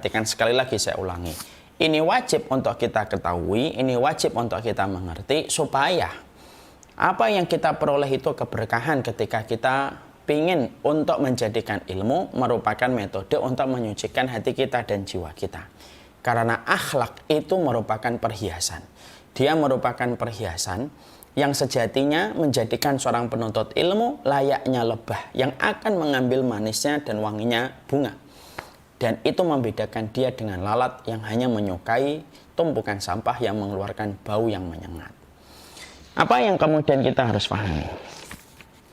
Perhatikan sekali lagi, saya ulangi. Ini wajib untuk kita ketahui, ini wajib untuk kita mengerti supaya apa yang kita peroleh itu keberkahan ketika kita ingin untuk menjadikan ilmu merupakan metode untuk menyucikan hati kita dan jiwa kita. Karena akhlak itu merupakan perhiasan. Dia merupakan perhiasan yang sejatinya menjadikan seorang penuntut ilmu layaknya lebah yang akan mengambil manisnya dan wanginya bunga. Dan itu membedakan dia dengan lalat yang hanya menyukai tumpukan sampah yang mengeluarkan bau yang menyengat. Apa yang kemudian kita harus pahami?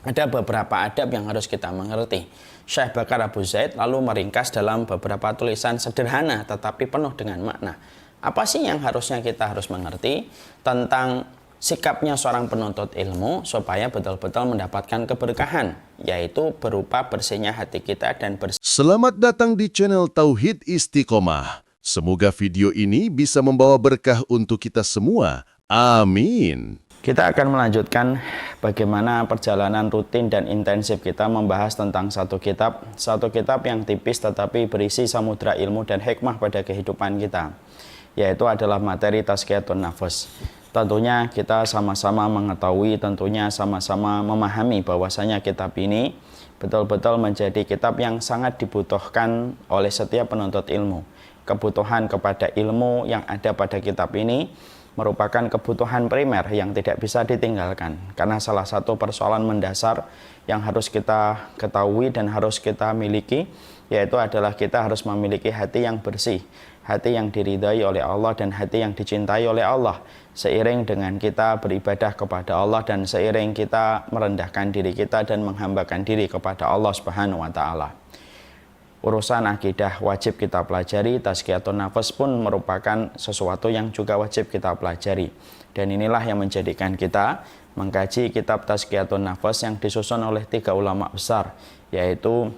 Ada beberapa adab yang harus kita mengerti. Syekh Bakar Abu Zaid lalu meringkas dalam beberapa tulisan sederhana tetapi penuh dengan makna. Apa sih yang harusnya kita harus mengerti tentang sikapnya seorang penuntut ilmu supaya betul-betul mendapatkan keberkahan, yaitu berupa bersihnya hati kita dan bersih. Selamat datang di channel Tauhid Istiqomah. Semoga video ini bisa membawa berkah untuk kita semua. Amin. Kita akan melanjutkan bagaimana perjalanan rutin dan intensif kita membahas tentang satu kitab yang tipis tetapi berisi samudra ilmu dan hikmah pada kehidupan kita, yaitu adalah materi Tazkiyatun Nafs. Tentunya kita sama-sama mengetahui, tentunya sama-sama memahami bahwasanya kitab ini betul-betul menjadi kitab yang sangat dibutuhkan oleh setiap penuntut ilmu. Kebutuhan kepada ilmu yang ada pada kitab ini merupakan kebutuhan primer yang tidak bisa ditinggalkan. Karena salah satu persoalan mendasar yang harus kita ketahui dan harus kita miliki, yaitu adalah kita harus memiliki hati yang bersih, hati yang diridhai oleh Allah dan hati yang dicintai oleh Allah. Seiring dengan kita beribadah kepada Allah dan seiring kita merendahkan diri kita dan menghambakan diri kepada Allah Subhanahu wa taala. Urusan akidah wajib kita pelajari, Tazkiyatun Nafs pun merupakan sesuatu yang juga wajib kita pelajari. Dan inilah yang menjadikan kita mengkaji kitab Tazkiyatun Nafs yang disusun oleh 3 ulama besar, yaitu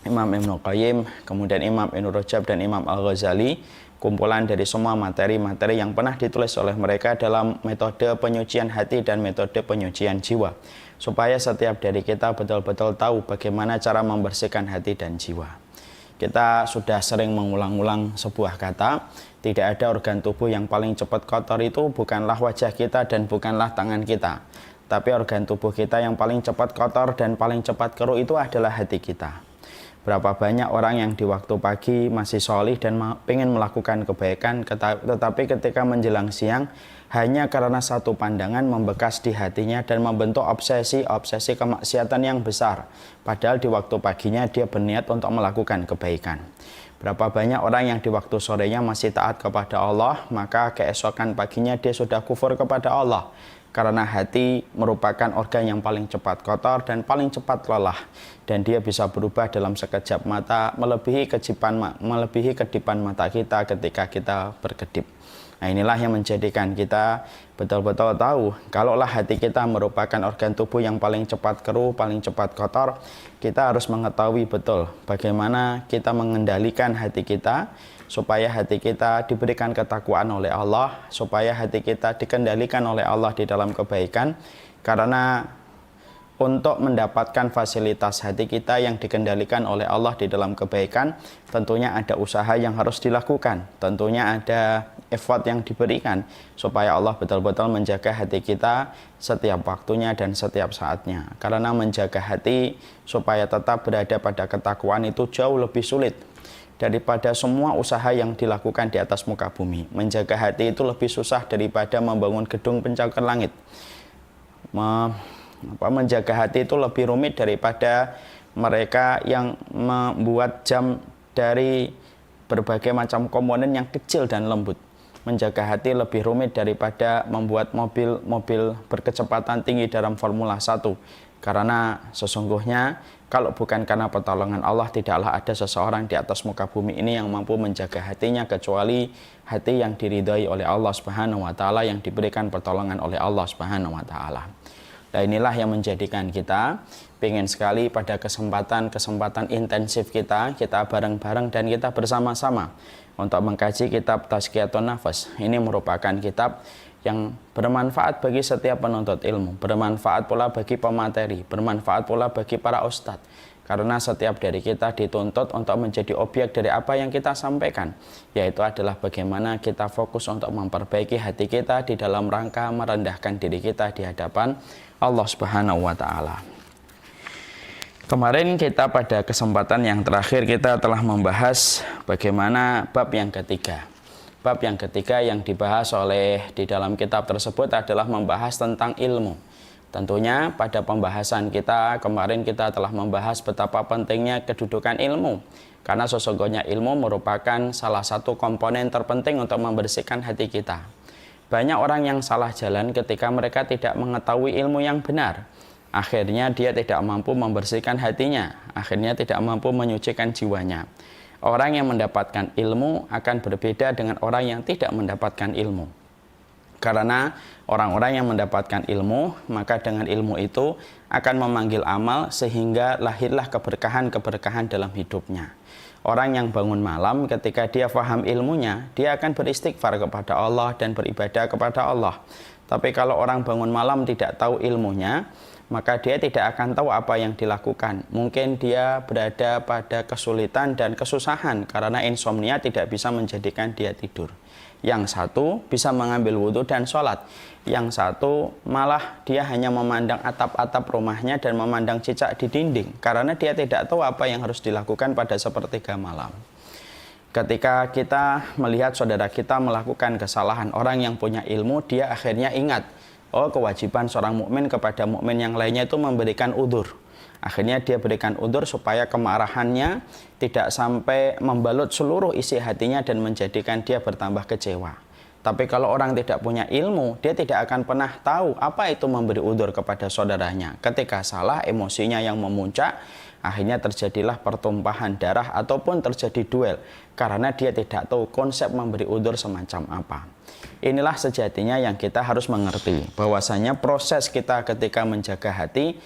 Imam Ibnu Qayyim, kemudian Imam Ibnu Rajab dan Imam Al-Ghazali. Kumpulan dari semua materi-materi yang pernah ditulis oleh mereka dalam metode penyucian hati dan metode penyucian jiwa, supaya setiap dari kita betul-betul tahu bagaimana cara membersihkan hati dan jiwa. Kita sudah sering mengulang-ulang sebuah kata, tidak ada organ tubuh yang paling cepat kotor itu bukanlah wajah kita dan bukanlah tangan kita, tapi organ tubuh kita yang paling cepat kotor dan paling cepat keruh itu adalah hati kita. Berapa banyak orang yang di waktu pagi masih solih dan ingin melakukan kebaikan, tetapi ketika menjelang siang, hanya karena satu pandangan membekas di hatinya dan membentuk obsesi kemaksiatan yang besar. Padahal di waktu paginya dia berniat untuk melakukan kebaikan. Berapa banyak orang yang di waktu sorenya masih taat kepada Allah, maka keesokan paginya dia sudah kufur kepada Allah. Karena hati merupakan organ yang paling cepat kotor dan paling cepat lelah. Dan dia bisa berubah dalam sekejap mata, melebihi kedipan mata kita ketika kita berkedip. Nah, inilah yang menjadikan kita betul-betul tahu, kalaulah hati kita merupakan organ tubuh yang paling cepat keruh, paling cepat kotor, kita harus mengetahui betul bagaimana kita mengendalikan hati kita, supaya hati kita diberikan ketakwaan oleh Allah, supaya hati kita dikendalikan oleh Allah di dalam kebaikan. Karena untuk mendapatkan fasilitas hati kita yang dikendalikan oleh Allah di dalam kebaikan, tentunya ada usaha yang harus dilakukan, tentunya ada effort yang diberikan, supaya Allah betul-betul menjaga hati kita setiap waktunya dan setiap saatnya. Karena menjaga hati supaya tetap berada pada ketakwaan itu jauh lebih sulit daripada semua usaha yang dilakukan di atas muka bumi. Menjaga hati itu lebih susah daripada membangun gedung pencakar langit. Menjaga hati itu lebih rumit daripada mereka yang membuat jam dari berbagai macam komponen yang kecil dan lembut. Menjaga hati lebih rumit daripada membuat mobil berkecepatan tinggi dalam Formula 1. Karena sesungguhnya kalau bukan karena pertolongan Allah, tidaklah ada seseorang di atas muka bumi ini yang mampu menjaga hatinya kecuali hati yang diridhai oleh Allah Subhanahu wa taala, yang diberikan pertolongan oleh Allah Subhanahu wa taala. Nah, inilah yang menjadikan kita ingin sekali pada kesempatan intensif kita bareng-bareng dan kita bersama-sama untuk mengkaji kitab Tazkiyatun Nafs. Ini merupakan kitab yang bermanfaat bagi setiap penuntut ilmu, bermanfaat pula bagi pemateri, bermanfaat pula bagi para ustadz. Karena setiap dari kita dituntut untuk menjadi objek dari apa yang kita sampaikan, yaitu adalah bagaimana kita fokus untuk memperbaiki hati kita di dalam rangka merendahkan diri kita di hadapan Allah Subhanahu wa Ta'ala. Kemarin kita pada kesempatan yang terakhir kita telah membahas bagaimana bab yang ketiga. Bab yang ketiga yang dibahas di dalam kitab tersebut adalah membahas tentang ilmu. Tentunya pada pembahasan kita kemarin kita telah membahas betapa pentingnya kedudukan ilmu. Karena sesungguhnya ilmu merupakan salah satu komponen terpenting untuk membersihkan hati kita. Banyak orang yang salah jalan ketika mereka tidak mengetahui ilmu yang benar. Akhirnya dia tidak mampu membersihkan hatinya. Akhirnya tidak mampu menyucikan jiwanya. Orang yang mendapatkan ilmu akan berbeda dengan orang yang tidak mendapatkan ilmu. Karena orang-orang yang mendapatkan ilmu, maka dengan ilmu itu akan memanggil amal sehingga lahirlah keberkahan-keberkahan dalam hidupnya. Orang yang bangun malam ketika dia faham ilmunya, dia akan beristighfar kepada Allah dan beribadah kepada Allah. Tapi kalau orang bangun malam tidak tahu ilmunya, maka dia tidak akan tahu apa yang dilakukan. Mungkin dia berada pada kesulitan dan kesusahan karena insomnia tidak bisa menjadikan dia tidur. Yang satu bisa mengambil wudhu dan sholat. Yang satu malah dia hanya memandang atap-atap rumahnya dan memandang cicak di dinding. Karena dia tidak tahu apa yang harus dilakukan pada sepertiga malam. Ketika kita melihat saudara kita melakukan kesalahan, orang yang punya ilmu, dia akhirnya ingat, oh, kewajiban seorang mukmin kepada mukmin yang lainnya itu memberikan udzur. Akhirnya dia berikan udzur supaya kemarahannya tidak sampai membalut seluruh isi hatinya dan menjadikan dia bertambah kecewa. Tapi kalau orang tidak punya ilmu, dia tidak akan pernah tahu apa itu memberi udzur kepada saudaranya. Ketika salah, emosinya yang memuncak, akhirnya terjadilah pertumpahan darah ataupun terjadi duel. Karena dia tidak tahu konsep memberi udzur semacam apa. Inilah sejatinya yang kita harus mengerti, bahwasanya proses kita ketika menjaga hati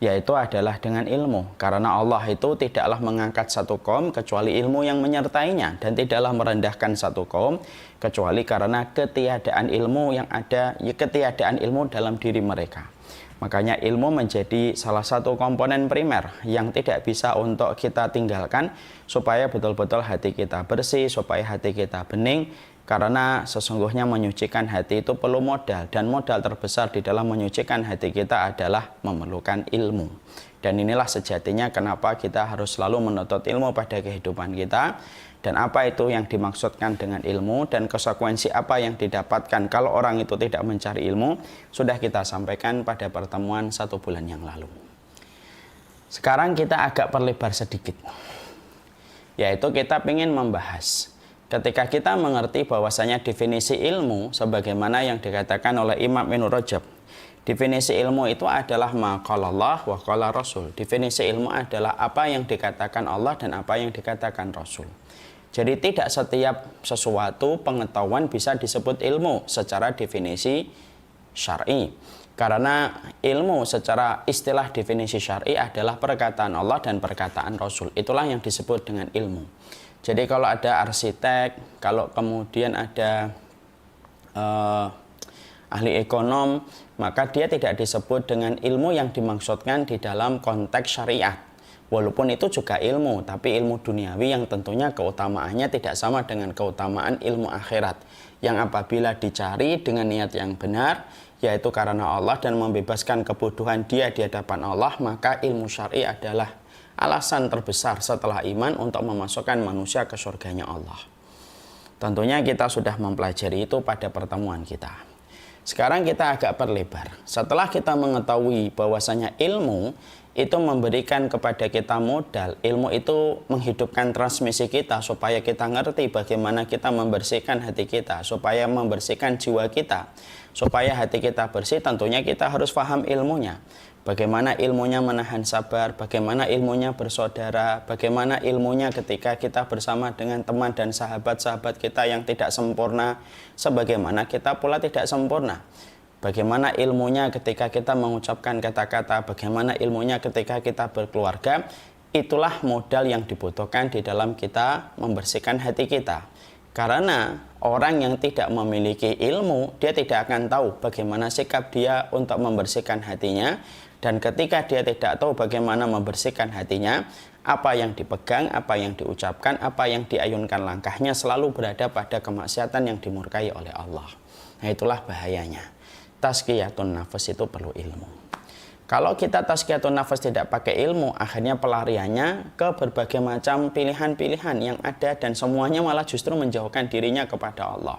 yaitu adalah dengan ilmu. Karena Allah itu tidaklah mengangkat satu kaum kecuali ilmu yang menyertainya, dan tidaklah merendahkan satu kaum kecuali karena ketiadaan ilmu yang ada, ketiadaan ilmu dalam diri mereka. Makanya ilmu menjadi salah satu komponen primer yang tidak bisa untuk kita tinggalkan supaya betul-betul hati kita bersih, supaya hati kita bening. Karena sesungguhnya menyucikan hati itu perlu modal, dan modal terbesar di dalam menyucikan hati kita adalah memerlukan ilmu. Dan inilah sejatinya kenapa kita harus selalu menuntut ilmu pada kehidupan kita, dan apa itu yang dimaksudkan dengan ilmu, dan konsekuensi apa yang didapatkan kalau orang itu tidak mencari ilmu, sudah kita sampaikan pada pertemuan 1 bulan yang lalu. Sekarang kita agak perlebar sedikit, yaitu kita ingin membahas ketika kita mengerti bahwasanya definisi ilmu sebagaimana yang dikatakan oleh Imam Ibnu Rajab. Definisi ilmu itu adalah ma qala Allah wa qala Rasul. Definisi ilmu adalah apa yang dikatakan Allah dan apa yang dikatakan Rasul. Jadi tidak setiap sesuatu pengetahuan bisa disebut ilmu secara definisi syar'i. Karena ilmu secara istilah definisi syar'i adalah perkataan Allah dan perkataan Rasul. Itulah yang disebut dengan ilmu. Jadi kalau ada arsitek, kalau kemudian ada ahli ekonom, maka dia tidak disebut dengan ilmu yang dimaksudkan di dalam konteks syariat. Walaupun itu juga ilmu, tapi ilmu duniawi yang tentunya keutamaannya tidak sama dengan keutamaan ilmu akhirat. Yang apabila dicari dengan niat yang benar, yaitu karena Allah dan membebaskan kebodohan dia di hadapan Allah, maka ilmu syar'i adalah alasan terbesar setelah iman untuk memasukkan manusia ke surganya Allah. Tentunya kita sudah mempelajari itu pada pertemuan kita. Sekarang kita agak perlebar. Setelah kita mengetahui bahwasanya ilmu itu memberikan kepada kita modal, ilmu itu menghidupkan transmisi kita supaya kita ngerti bagaimana kita membersihkan hati kita, supaya membersihkan jiwa kita, supaya hati kita bersih. Tentunya kita harus paham ilmunya. Bagaimana ilmunya menahan sabar, bagaimana ilmunya bersaudara, bagaimana ilmunya ketika kita bersama dengan teman dan sahabat-sahabat kita yang tidak sempurna, sebagaimana kita pula tidak sempurna. Bagaimana ilmunya ketika kita mengucapkan kata-kata, bagaimana ilmunya ketika kita berkeluarga. Itulah modal yang dibutuhkan di dalam kita membersihkan hati kita. Karena orang yang tidak memiliki ilmu, dia tidak akan tahu bagaimana sikap dia untuk membersihkan hatinya. Dan ketika dia tidak tahu bagaimana membersihkan hatinya, apa yang dipegang, apa yang diucapkan, apa yang diayunkan langkahnya selalu berada pada kemaksiatan yang dimurkai oleh Allah. Nah, itulah bahayanya. Tazkiyatun nafas itu perlu ilmu. Kalau kita tazkiyatun nafas tidak pakai ilmu, akhirnya pelariannya ke berbagai macam pilihan-pilihan yang ada dan semuanya malah justru menjauhkan dirinya kepada Allah.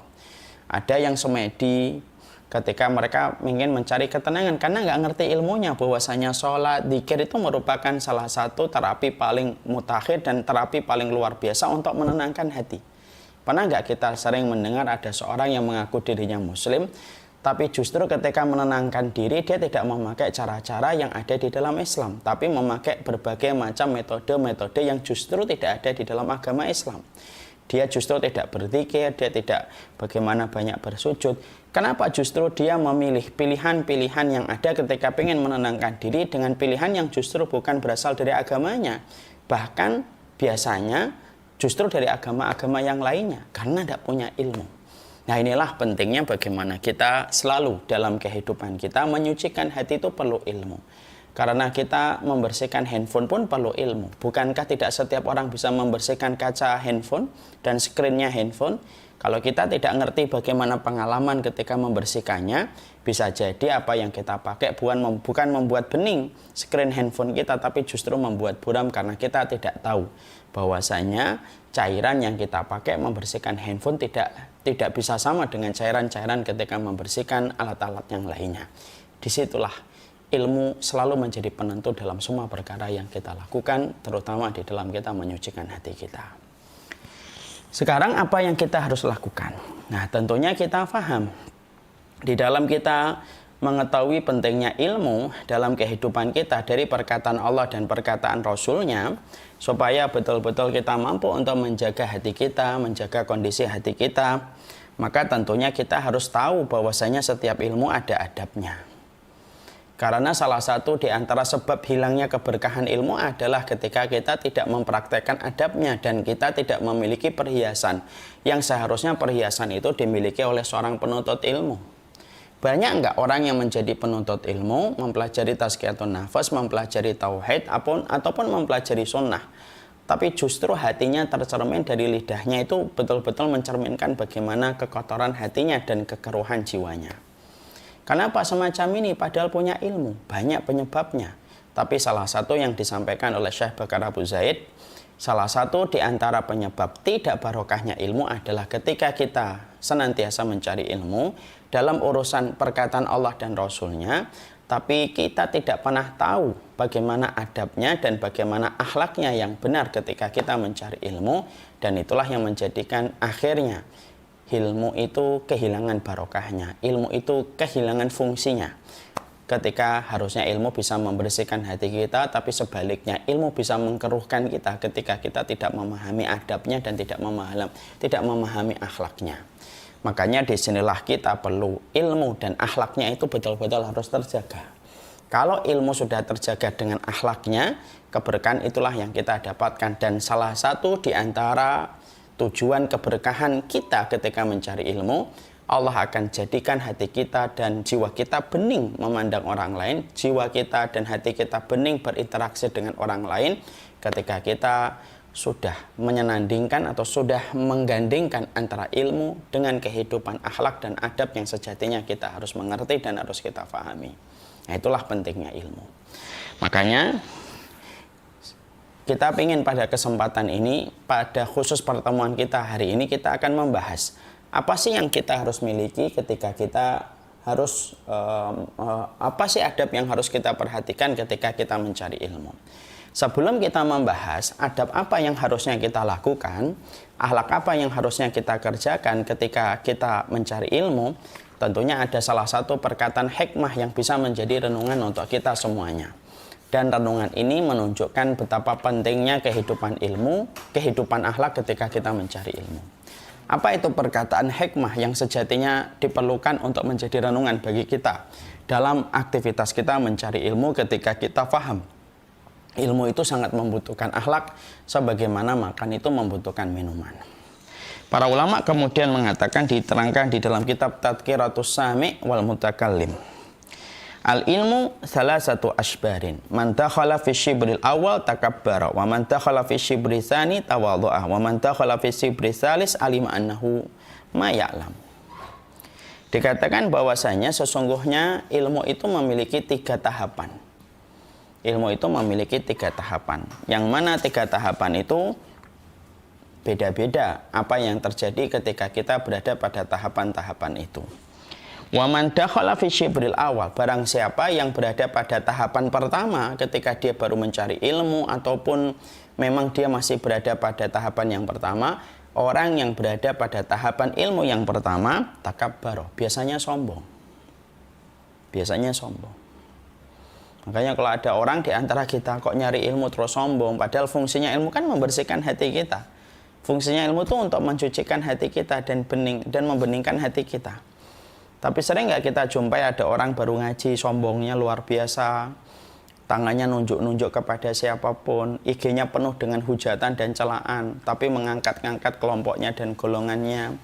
Ada yang semedi ketika mereka ingin mencari ketenangan karena nggak ngerti ilmunya bahwasanya sholat, dzikir itu merupakan salah satu terapi paling mutakhir dan terapi paling luar biasa untuk menenangkan hati. Pernah nggak kita sering mendengar ada seorang yang mengaku dirinya muslim, tapi justru ketika menenangkan diri dia tidak memakai cara-cara yang ada di dalam Islam, tapi memakai berbagai macam metode-metode yang justru tidak ada di dalam agama Islam. Dia justru tidak berzikir, dia tidak bagaimana banyak bersujud. Kenapa justru dia memilih pilihan-pilihan yang ada ketika ingin menenangkan diri dengan pilihan yang justru bukan berasal dari agamanya. Bahkan biasanya justru dari agama-agama yang lainnya karena tidak punya ilmu. Nah, inilah pentingnya bagaimana kita selalu dalam kehidupan kita menyucikan hati itu perlu ilmu. Karena kita membersihkan handphone pun perlu ilmu. Bukankah tidak setiap orang bisa membersihkan kaca handphone dan skrinnya handphone? Kalau kita tidak ngerti bagaimana pengalaman ketika membersihkannya, bisa jadi apa yang kita pakai bukan membuat bening skrin handphone kita, tapi justru membuat buram karena kita tidak tahu bahwasanya cairan yang kita pakai membersihkan handphone tidak bisa sama dengan cairan-cairan ketika membersihkan alat-alat yang lainnya. Disitulah ilmu selalu menjadi penentu dalam semua perkara yang kita lakukan, terutama di dalam kita menyucikan hati kita. Sekarang apa yang kita harus lakukan? Nah, tentunya kita paham. Di dalam kita mengetahui pentingnya ilmu dalam kehidupan kita dari perkataan Allah dan perkataan Rasul-Nya, supaya betul-betul kita mampu untuk menjaga hati kita, menjaga kondisi hati kita, maka tentunya kita harus tahu bahwasanya setiap ilmu ada adabnya. Karena salah satu di antara sebab hilangnya keberkahan ilmu adalah ketika kita tidak mempraktekkan adabnya dan kita tidak memiliki perhiasan yang seharusnya perhiasan itu dimiliki oleh seorang penuntut ilmu. Banyak enggak orang yang menjadi penuntut ilmu, mempelajari tazkiyatun nafas, mempelajari tauhid, ataupun mempelajari sunnah, tapi justru hatinya tercermin dari lidahnya itu betul-betul mencerminkan bagaimana kekotoran hatinya dan kekeruhan jiwanya. Kenapa semacam ini? Padahal punya ilmu, banyak penyebabnya. Tapi salah satu yang disampaikan oleh Syekh Bakar Abu Zaid, salah satu di antara penyebab tidak barokahnya ilmu adalah ketika kita senantiasa mencari ilmu dalam urusan perkataan Allah dan Rasul-Nya, tapi kita tidak pernah tahu bagaimana adabnya dan bagaimana akhlaknya yang benar ketika kita mencari ilmu, dan itulah yang menjadikan akhirnya ilmu itu kehilangan barokahnya, ilmu itu kehilangan fungsinya. Ketika harusnya ilmu bisa membersihkan hati kita, tapi sebaliknya ilmu bisa mengkeruhkan kita ketika kita tidak memahami adabnya dan tidak memahami akhlaknya. Makanya disinilah kita perlu ilmu dan akhlaknya itu betul-betul harus terjaga. Kalau ilmu sudah terjaga dengan akhlaknya, keberkahan itulah yang kita dapatkan. Dan salah satu di antara tujuan keberkahan kita ketika mencari ilmu, Allah akan jadikan hati kita dan jiwa kita bening memandang orang lain, jiwa kita dan hati kita bening berinteraksi dengan orang lain ketika kita sudah menyenandingkan atau sudah menggandingkan antara ilmu dengan kehidupan akhlak dan adab yang sejatinya kita harus mengerti dan harus kita pahami. Nah, itulah pentingnya ilmu. Makanya kita ingin pada kesempatan ini, pada khusus pertemuan kita hari ini, kita akan membahas apa sih yang kita harus miliki ketika kita harus, apa sih adab yang harus kita perhatikan ketika kita mencari ilmu. Sebelum kita membahas adab apa yang harusnya kita lakukan, akhlak apa yang harusnya kita kerjakan ketika kita mencari ilmu, tentunya ada salah satu perkataan hikmah yang bisa menjadi renungan untuk kita semuanya. Dan renungan ini menunjukkan betapa pentingnya kehidupan ilmu, kehidupan akhlak ketika kita mencari ilmu. Apa itu perkataan hikmah yang sejatinya diperlukan untuk menjadi renungan bagi kita dalam aktivitas kita mencari ilmu ketika kita paham ilmu itu sangat membutuhkan akhlak sebagaimana makan itu membutuhkan minuman. Para ulama kemudian mengatakan, diterangkan di dalam kitab Tadhkiratus Sami' wal Mutakallim. Al-ilmu salah satu asbarin. Man dakhala fi syibril awal takabbara, wa man dakhala fi syibri tsani tawadhu'a, wa man dakhala fi syibri tsalis alima annahu ma ya'lam. Dikatakan bahwasanya sesungguhnya ilmu itu memiliki 3 tahapan. Ilmu itu memiliki 3 tahapan. Yang mana 3 tahapan itu beda-beda apa yang terjadi ketika kita berada pada tahapan-tahapan itu. Wa man dakhala fi syibril awal, barang siapa yang berada pada tahapan pertama ketika dia baru mencari ilmu ataupun memang dia masih berada pada tahapan yang pertama, orang yang berada pada tahapan ilmu yang pertama takabbaro, biasanya sombong. Biasanya sombong. Makanya kalau ada orang di antara kita kok nyari ilmu terus sombong, padahal fungsinya ilmu kan membersihkan hati kita. Fungsinya ilmu itu untuk mencucikan hati kita dan membeningkan hati kita. Tapi sering nggak kita jumpai ada orang baru ngaji, sombongnya luar biasa, tangannya nunjuk-nunjuk kepada siapapun, IG-nya penuh dengan hujatan dan celaan, tapi mengangkat-ngangkat kelompoknya dan golongannya.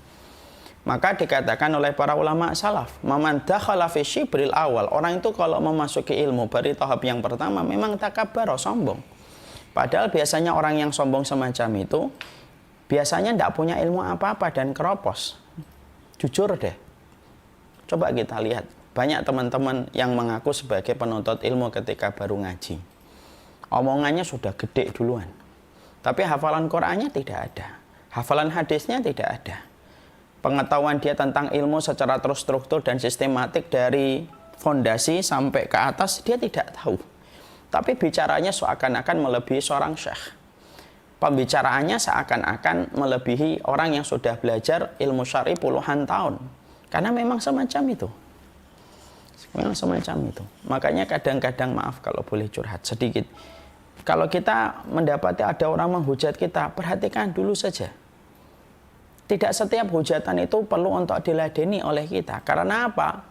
Maka dikatakan oleh para ulama salaf, man dakhala fi syibril awal, orang itu kalau memasuki ilmu dari tahap yang pertama memang takabbaro, sombong. Padahal biasanya orang yang sombong semacam itu biasanya tidak punya ilmu apa-apa dan keropos. Jujur deh. Coba kita lihat. Banyak teman-teman yang mengaku sebagai penuntut ilmu ketika baru ngaji. Omongannya sudah gede duluan. Tapi hafalan Qur'annya tidak ada. Hafalan hadisnya tidak ada. Pengetahuan dia tentang ilmu secara terstruktur dan sistematik dari fondasi sampai ke atas dia tidak tahu. Tapi bicaranya seakan-akan melebihi seorang syekh. Pembicaraannya seakan-akan melebihi orang yang sudah belajar ilmu syar'i puluhan tahun. Karena memang semacam itu. Memang semacam itu. Makanya kadang-kadang, maaf kalau boleh curhat sedikit. Kalau kita mendapati ada orang menghujat kita, perhatikan dulu saja. Tidak setiap hujatan itu perlu untuk diladeni oleh kita. Karena apa?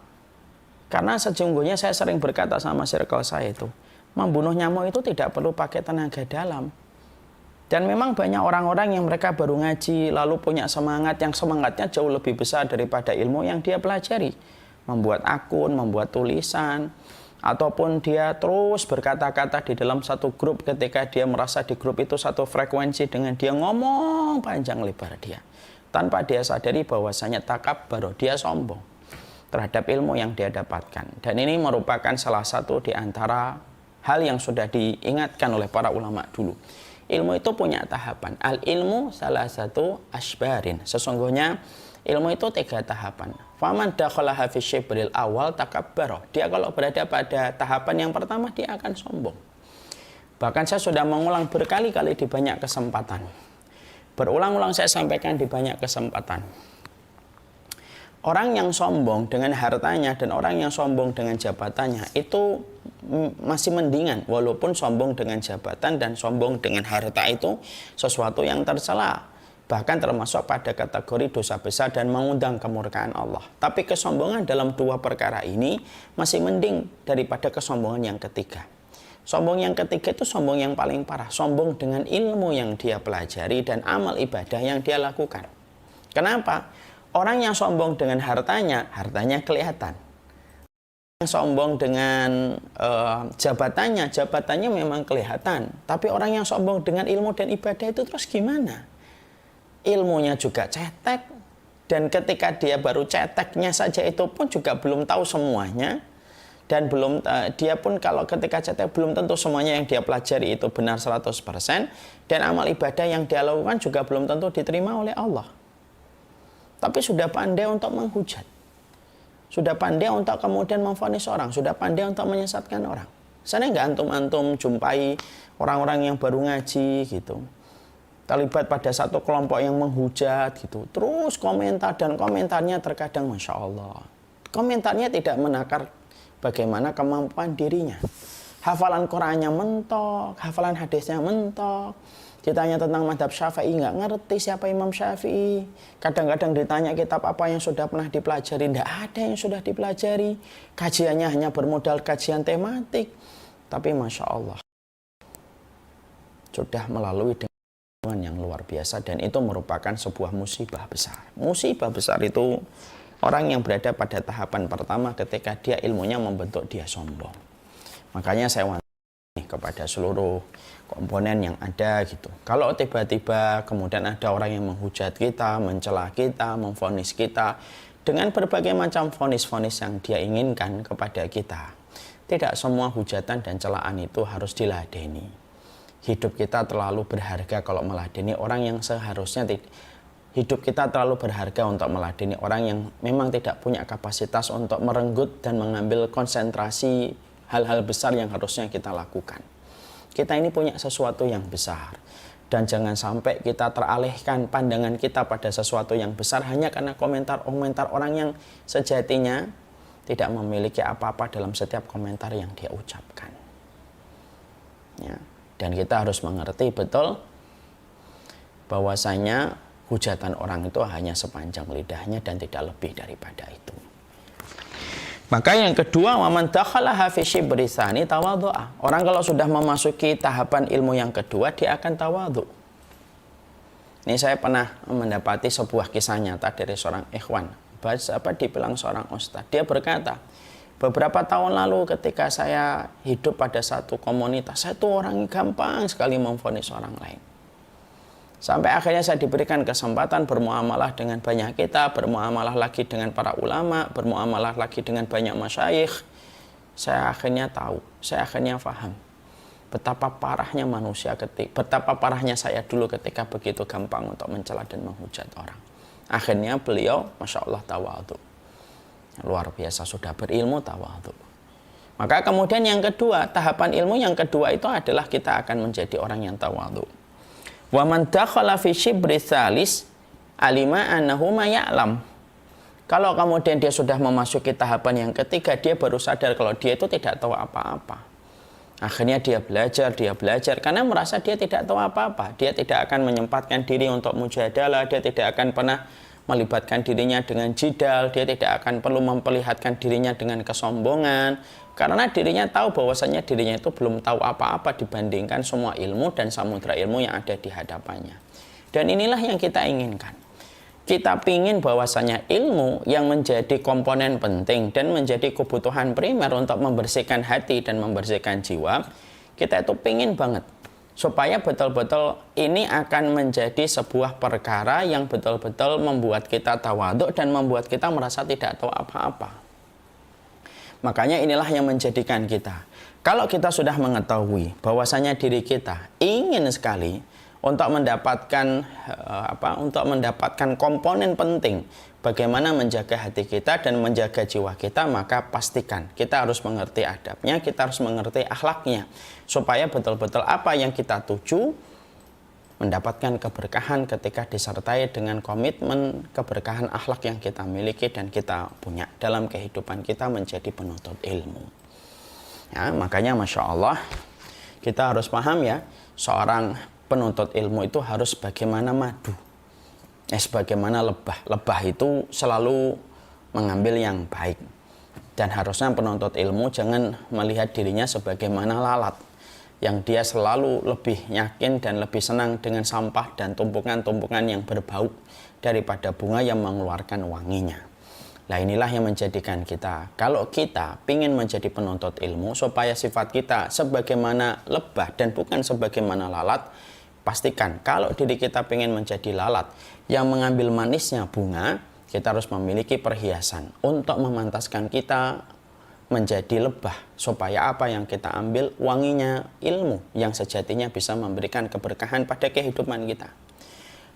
Karena sejujurnya saya sering berkata sama circle saya itu, membunuh nyamuk itu tidak perlu pakai tenaga dalam. Dan memang banyak orang-orang yang mereka baru ngaji, lalu punya semangat yang semangatnya jauh lebih besar daripada ilmu yang dia pelajari. Membuat akun, membuat tulisan, ataupun dia terus berkata-kata di dalam satu grup ketika dia merasa di grup itu satu frekuensi dengan dia ngomong panjang lebar dia. Tanpa dia sadari bahwasanya takabbaro, dia sombong terhadap ilmu yang dia dapatkan. Dan ini merupakan salah satu di antara hal yang sudah diingatkan oleh para ulama dulu. Ilmu itu punya tahapan. Al-ilmu salah satu asbarin. Sesungguhnya ilmu itu 3 tahapan. Faman dakhalaha fi syibril awal takabbaro. Dia kalau berada pada tahapan yang pertama dia akan sombong. Bahkan saya sudah mengulang berkali-kali di banyak kesempatan. Berulang-ulang saya sampaikan di banyak kesempatan. Orang yang sombong dengan hartanya dan orang yang sombong dengan jabatannya itu masih mendingan, walaupun sombong dengan jabatan dan sombong dengan harta itu sesuatu yang tercela, bahkan termasuk pada kategori dosa besar dan mengundang kemurkaan Allah. Tapi kesombongan dalam 2 perkara ini masih mending daripada kesombongan yang ketiga. Sombong yang ketiga itu sombong yang paling parah, sombong dengan ilmu yang dia pelajari dan amal ibadah yang dia lakukan. Kenapa? Orang yang sombong dengan hartanya, hartanya kelihatan. Yang sombong dengan jabatannya, jabatannya memang kelihatan. Tapi orang yang sombong dengan ilmu dan ibadah itu terus gimana? Ilmunya juga cetek. Dan ketika dia baru ceteknya saja itu pun juga belum tahu semuanya. Dan dia pun kalau ketika cetek belum tentu semuanya yang dia pelajari itu benar 100%. Dan amal ibadah yang dia lakukan juga belum tentu diterima oleh Allah. Tapi sudah pandai untuk menghujat. Sudah pandai untuk kemudian memvonis orang. Sudah pandai untuk menyesatkan orang. Sana nggak antum-antum jumpai orang-orang yang baru ngaji gitu. Terlibat pada satu kelompok yang menghujat gitu. Terus komentar dan komentarnya terkadang Masya Allah. Komentarnya tidak menakar bagaimana kemampuan dirinya. Hafalan Qur'annya mentok, hafalan hadisnya mentok. Ditanya tentang madhab Syafi'i, nggak ngerti siapa Imam Syafi'i. Kadang-kadang ditanya kitab apa yang sudah pernah dipelajari, nggak ada yang sudah dipelajari. Kajiannya hanya bermodal kajian tematik. Tapi Masya Allah, sudah melalui dengan yang luar biasa dan itu merupakan sebuah musibah besar. Musibah besar itu orang yang berada pada tahapan pertama ketika dia ilmunya membentuk dia sombong. Makanya saya wanti kepada seluruh komponen yang ada gitu. Kalau tiba-tiba kemudian ada orang yang menghujat kita, mencela kita, memvonis kita dengan berbagai macam vonis-vonis yang dia inginkan kepada kita, tidak semua hujatan dan celaan itu harus diladeni. Hidup kita terlalu berharga kalau meladeni orang yang seharusnya hidup kita terlalu berharga untuk meladeni orang yang memang tidak punya kapasitas untuk merenggut dan mengambil konsentrasi hal-hal besar yang harusnya kita lakukan. Kita ini punya sesuatu yang besar. Dan jangan sampai kita teralihkan pandangan kita pada sesuatu yang besar hanya karena komentar-komentar orang yang sejatinya tidak memiliki apa-apa dalam setiap komentar yang dia ucapkan. Ya. Dan kita harus mengerti betul bahwasanya hujatan orang itu hanya sepanjang lidahnya dan tidak lebih daripada itu. Maka yang kedua, waman dakhalaha fi shibri tsani tawadhu'a. Orang kalau sudah memasuki tahapan ilmu yang kedua, dia akan tawadhu. Ini saya pernah mendapati sebuah kisah nyata dari seorang ikhwan. Dibilang seorang ustaz. Dia berkata, beberapa tahun lalu ketika saya hidup pada satu komunitas, saya tuh orang gampang sekali memvonis orang lain. Sampai akhirnya saya diberikan kesempatan bermuamalah dengan banyak kita, bermuamalah lagi dengan para ulama, bermuamalah lagi dengan banyak masyayikh. Saya akhirnya tahu, saya akhirnya paham betapa parahnya manusia betapa parahnya saya dulu ketika begitu gampang untuk mencela dan menghujat orang. Akhirnya beliau, Masya Allah, tawadhu. Luar biasa, sudah berilmu, tawadhu. Maka kemudian yang kedua, tahapan ilmu yang kedua itu adalah kita akan menjadi orang yang tawadhu. Wa man dakhala fi shibri tsalis alima annahu ma ya'lam. Kalau kemudian dia sudah memasuki tahapan yang ketiga, dia baru sadar kalau dia itu tidak tahu apa-apa. Akhirnya dia belajar karena merasa dia tidak tahu apa-apa. Dia tidak akan menyempatkan diri untuk mujadalah, dia tidak akan pernah melibatkan dirinya dengan jidal, dia tidak akan perlu memperlihatkan dirinya dengan kesombongan. Karena dirinya tahu bahwasanya dirinya itu belum tahu apa-apa dibandingkan semua ilmu dan samudra ilmu yang ada di hadapannya. Dan inilah yang kita inginkan. Kita ingin bahwasanya ilmu yang menjadi komponen penting dan menjadi kebutuhan primer untuk membersihkan hati dan membersihkan jiwa, kita itu ingin banget supaya betul-betul ini akan menjadi sebuah perkara yang betul-betul membuat kita tawadhu dan membuat kita merasa tidak tahu apa-apa. Makanya inilah yang menjadikan kita, kalau kita sudah mengetahui bahwasanya diri kita ingin sekali untuk mendapatkan komponen penting bagaimana menjaga hati kita dan menjaga jiwa kita, maka pastikan kita harus mengerti adabnya, kita harus mengerti akhlaknya, supaya betul-betul apa yang kita tuju mendapatkan keberkahan ketika disertai dengan komitmen keberkahan akhlak yang kita miliki dan kita punya dalam kehidupan kita menjadi penuntut ilmu. Ya, makanya Masya Allah kita harus paham ya, seorang penuntut ilmu itu harus bagaimana madu, sebagaimana lebah. Lebah itu selalu mengambil yang baik. Dan harusnya penuntut ilmu jangan melihat dirinya sebagaimana lalat, yang dia selalu lebih yakin dan lebih senang dengan sampah dan tumpukan-tumpukan yang berbau daripada bunga yang mengeluarkan wanginya. Nah, inilah yang menjadikan kita, kalau kita ingin menjadi penuntut ilmu supaya sifat kita sebagaimana lebah dan bukan sebagaimana lalat, pastikan kalau diri kita ingin menjadi lalat yang mengambil manisnya bunga, kita harus memiliki perhiasan untuk memantaskan kita menjadi lebah, supaya apa yang kita ambil wanginya ilmu yang sejatinya bisa memberikan keberkahan pada kehidupan kita.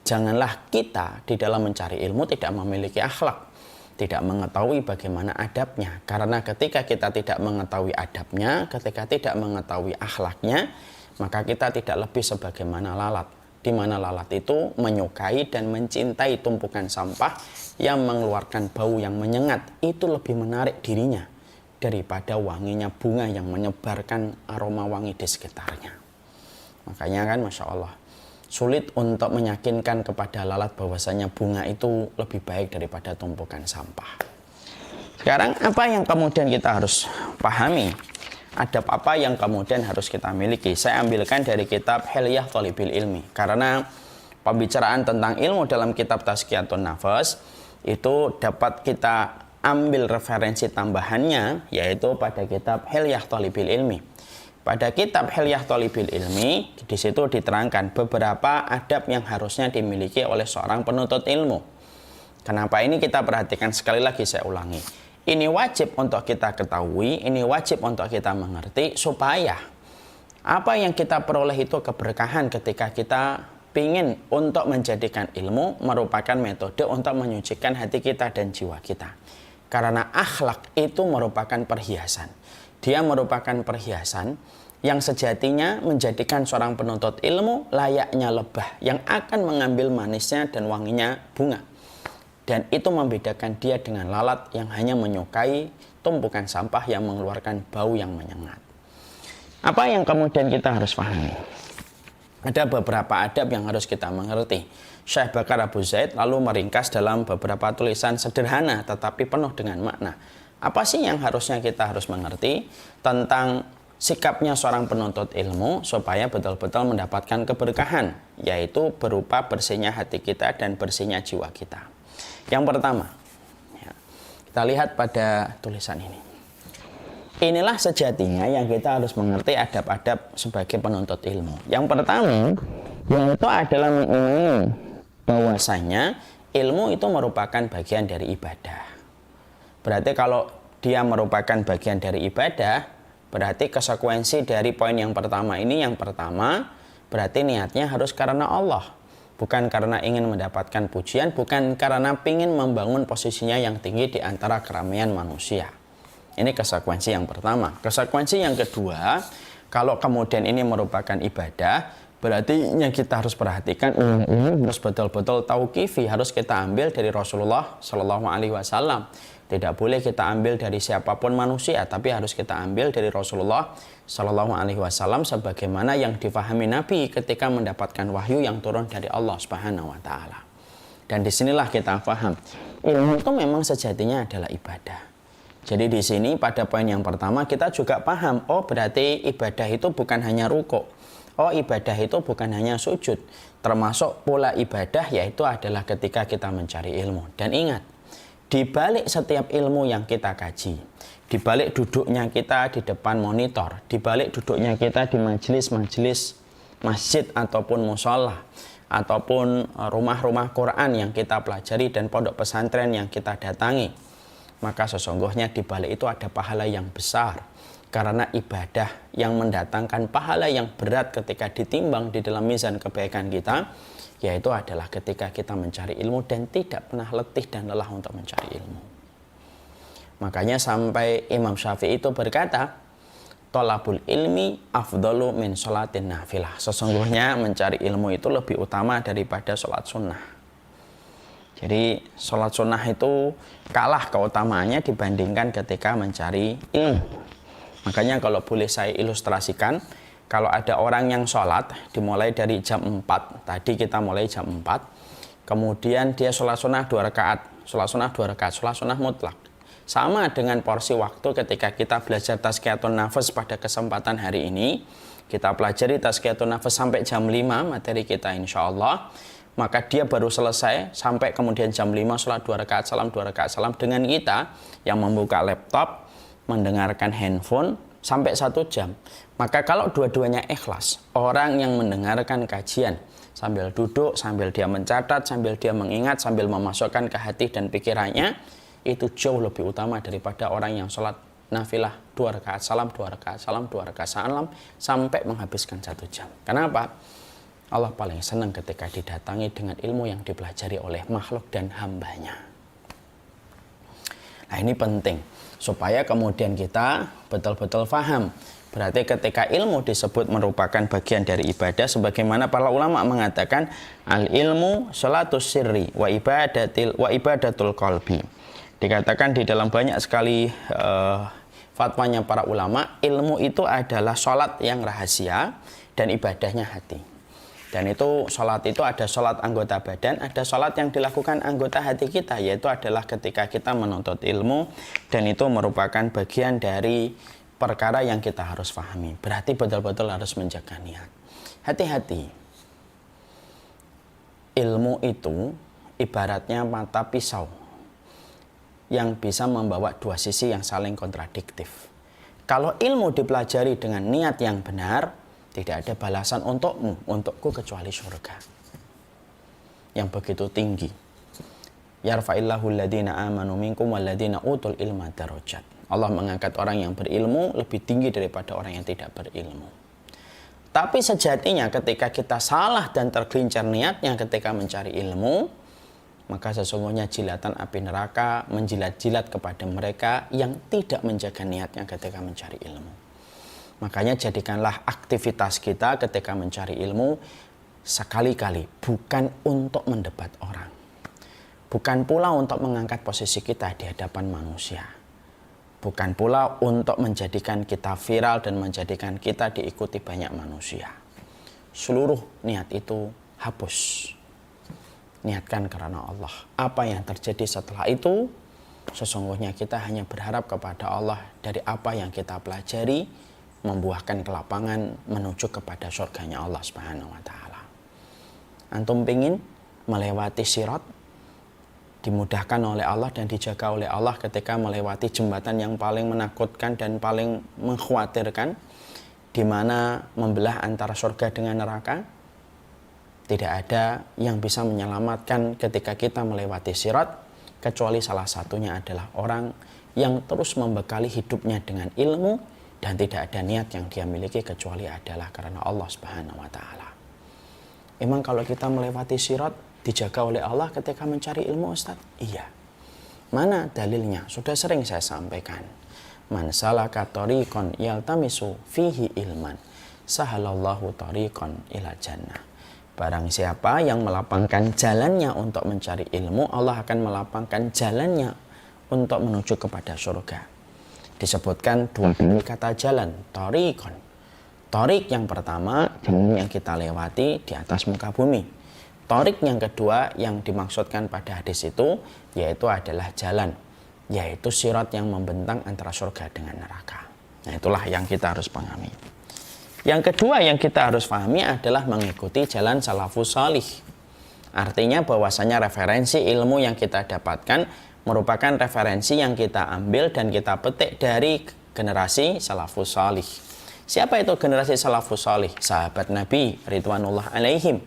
Janganlah kita di dalam mencari ilmu tidak memiliki akhlak, tidak mengetahui bagaimana adabnya. Karena ketika kita tidak mengetahui adabnya, ketika tidak mengetahui akhlaknya, maka kita tidak lebih sebagaimana lalat, di mana lalat itu menyukai dan mencintai tumpukan sampah yang mengeluarkan bau yang menyengat. Itu lebih menarik dirinya daripada wanginya bunga yang menyebarkan aroma wangi di sekitarnya. Makanya kan Masya Allah, sulit untuk meyakinkan kepada lalat bahwasanya bunga itu lebih baik daripada tumpukan sampah. Sekarang apa yang kemudian kita harus pahami? Adab apa yang kemudian harus kita miliki? Saya ambilkan dari kitab Hilyah Thalibil Ilmi. Karena pembicaraan tentang ilmu dalam kitab Tazkiyatun Nafas itu dapat kita ambil referensi tambahannya, yaitu pada kitab Hilyah Thalibil Ilmi. Pada kitab Hilyah Thalibil Ilmi, di situ diterangkan beberapa adab yang harusnya dimiliki oleh seorang penuntut ilmu. Kenapa ini kita perhatikan, sekali lagi saya ulangi. Ini wajib untuk kita ketahui, ini wajib untuk kita mengerti, supaya apa yang kita peroleh itu keberkahan ketika kita ingin untuk menjadikan ilmu merupakan metode untuk menyucikan hati kita dan jiwa kita. Karena akhlak itu merupakan perhiasan. Dia merupakan perhiasan yang sejatinya menjadikan seorang penuntut ilmu layaknya lebah yang akan mengambil manisnya dan wanginya bunga. Dan itu membedakan dia dengan lalat yang hanya menyukai tumpukan sampah yang mengeluarkan bau yang menyengat. Apa yang kemudian kita harus pahami? Ada beberapa adab yang harus kita mengerti. Syekh Bakar Abu Zaid lalu meringkas dalam beberapa tulisan sederhana tetapi penuh dengan makna. Apa sih yang harusnya kita harus mengerti tentang sikapnya seorang penuntut ilmu supaya betul-betul mendapatkan keberkahan, yaitu berupa bersihnya hati kita dan bersihnya jiwa kita. Yang pertama, kita lihat pada tulisan ini. Inilah sejatinya yang kita harus mengerti adab-adab sebagai penuntut ilmu. Yang pertama, yaitu adalah mengimani bahwasanya ilmu itu merupakan bagian dari ibadah. Berarti kalau dia merupakan bagian dari ibadah, berarti konsekuensi dari poin yang pertama ini, yang pertama berarti niatnya harus karena Allah. Bukan karena ingin mendapatkan pujian, bukan karena ingin membangun posisinya yang tinggi di antara keramaian manusia. Ini konsekuensi yang pertama. Konsekuensi yang kedua, kalau kemudian ini merupakan ibadah, berarti yang kita harus perhatikan ini harus betul-betul tauqifi, harus kita ambil dari Rasulullah Shallallahu Alaihi Wasallam. Tidak boleh kita ambil dari siapapun manusia, tapi harus kita ambil dari Rasulullah Shallallahu Alaihi Wasallam sebagaimana yang difahami Nabi ketika mendapatkan wahyu yang turun dari Allah Subhanahu Wa Taala. Dan disinilah kita paham ilmu itu memang sejatinya adalah ibadah. Jadi di sini pada poin yang pertama kita juga paham, oh berarti ibadah itu bukan hanya ruku', oh ibadah itu bukan hanya sujud, termasuk pula ibadah yaitu adalah ketika kita mencari ilmu. Dan ingat, di balik setiap ilmu yang kita kaji, di balik duduknya kita di depan monitor, di balik duduknya kita di majelis-majelis masjid ataupun musola, ataupun rumah-rumah Quran yang kita pelajari dan pondok pesantren yang kita datangi, maka sesungguhnya di balik itu ada pahala yang besar. Karena ibadah yang mendatangkan pahala yang berat ketika ditimbang di dalam mizan kebaikan kita, yaitu adalah ketika kita mencari ilmu dan tidak pernah letih dan lelah untuk mencari ilmu. Makanya sampai Imam Syafi'i itu berkata, thalabul ilmi afdalu min sholatin nafilah. Sesungguhnya mencari ilmu itu lebih utama daripada sholat sunnah. Jadi sholat sunnah itu kalah keutamaannya dibandingkan ketika mencari ilmu. Makanya kalau boleh saya ilustrasikan, kalau ada orang yang sholat dimulai dari jam 4, tadi kita mulai jam 4, kemudian dia sholat sunnah 2 rakaat, sholat sunnah 2 rakaat, sholat sunnah mutlak. Sama dengan porsi waktu ketika kita belajar tazkiyatun nafas pada kesempatan hari ini, kita pelajari tazkiyatun nafas sampai jam 5 materi kita insya Allah, maka dia baru selesai sampai kemudian jam 5 sholat 2 rakaat salam dengan kita yang membuka laptop, mendengarkan handphone sampai 1 jam. Maka kalau dua-duanya ikhlas, orang yang mendengarkan kajian sambil duduk, sambil dia mencatat, sambil dia mengingat, sambil memasukkan ke hati dan pikirannya, itu jauh lebih utama daripada orang yang sholat nafilah 2 rakaat salam, 2 rakaat salam, 2 rakaat salam sampai menghabiskan 1 jam. Kenapa? Allah paling senang ketika didatangi dengan ilmu yang dipelajari oleh makhluk dan hambanya. Nah ini penting, supaya kemudian kita betul-betul paham. Berarti ketika ilmu disebut merupakan bagian dari ibadah, sebagaimana para ulama mengatakan, al-ilmu sholatus sirri wa ibadatul qalbi. Dikatakan di dalam banyak sekali fatwanya para ulama, ilmu itu adalah sholat yang rahasia dan ibadahnya hati. Dan itu sholat itu ada sholat anggota badan, ada sholat yang dilakukan anggota hati kita, yaitu adalah ketika kita menuntut ilmu, dan itu merupakan bagian dari perkara yang kita harus pahami. Berarti betul-betul harus menjaga niat. Hati-hati. Ilmu itu ibaratnya mata pisau yang bisa membawa dua sisi yang saling kontradiktif. Kalau ilmu dipelajari dengan niat yang benar, tidak ada balasan untukku kecuali surga yang begitu tinggi. Yarfa'illahu alladhina amanu minkum walladhina utul ilma darajat. Allah mengangkat orang yang berilmu lebih tinggi daripada orang yang tidak berilmu. Tapi sejatinya ketika kita salah dan tergelincir niatnya ketika mencari ilmu, maka sesungguhnya jilatan api neraka menjilat-jilat kepada mereka yang tidak menjaga niatnya ketika mencari ilmu. Makanya jadikanlah aktivitas kita ketika mencari ilmu sekali-kali bukan untuk mendebat orang. Bukan pula untuk mengangkat posisi kita di hadapan manusia. Bukan pula untuk menjadikan kita viral dan menjadikan kita diikuti banyak manusia. Seluruh niat itu hapus. Niatkan karena Allah. Apa yang terjadi setelah itu, sesungguhnya kita hanya berharap kepada Allah dari apa yang kita pelajari, membuahkan kelapangan menuju kepada surganya Allah Subhanahu wa Ta'ala. Antum pingin melewati sirat, dimudahkan oleh Allah dan dijaga oleh Allah ketika melewati jembatan yang paling menakutkan dan paling mengkhawatirkan, di mana membelah antara surga dengan neraka. Tidak ada yang bisa menyelamatkan ketika kita melewati sirat, kecuali salah satunya adalah orang yang terus membekali hidupnya dengan ilmu dan tidak ada niat yang dia miliki kecuali adalah karena Allah Subhanahu wa Ta'ala. Emang kalau kita melewati sirat dijaga oleh Allah ketika mencari ilmu, Ustaz? Iya. Mana dalilnya? Sudah sering saya sampaikan. Man salaka tariqan yaltamisu fihi ilman, sahalallahu tariqan ila jannah. Barang siapa yang melapangkan jalannya untuk mencari ilmu, Allah akan melapangkan jalannya untuk menuju kepada surga. Disebutkan dua kali kata jalan, tariqan. Tariq yang pertama, jalan yang kita lewati di atas muka bumi. Tariq yang kedua yang dimaksudkan pada hadis itu, yaitu adalah jalan, yaitu sirat yang membentang antara surga dengan neraka. Nah, itulah yang kita harus pahami. Yang kedua yang kita harus pahami adalah mengikuti jalan salafus salih. Artinya bahwasanya referensi ilmu yang kita dapatkan merupakan referensi yang kita ambil dan kita petik dari generasi salafus salih. Siapa itu generasi salafus salih? Sahabat Nabi ridwanullah alaihim.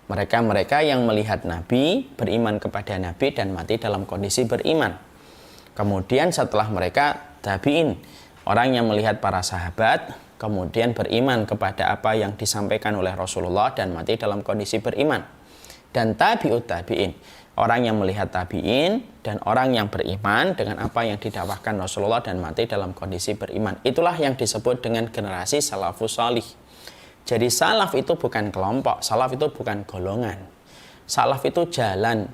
Mereka yang melihat Nabi, beriman kepada Nabi dan mati dalam kondisi beriman. Kemudian setelah mereka tabi'in, orang yang melihat para sahabat kemudian beriman kepada apa yang disampaikan oleh Rasulullah dan mati dalam kondisi beriman. Dan tabi'ut tabi'in, orang yang melihat tabi'in dan orang yang beriman dengan apa yang didakwahkan Rasulullah dan mati dalam kondisi beriman. Itulah yang disebut dengan generasi salafus salih. Jadi salaf itu bukan kelompok, salaf itu bukan golongan. Salaf itu jalan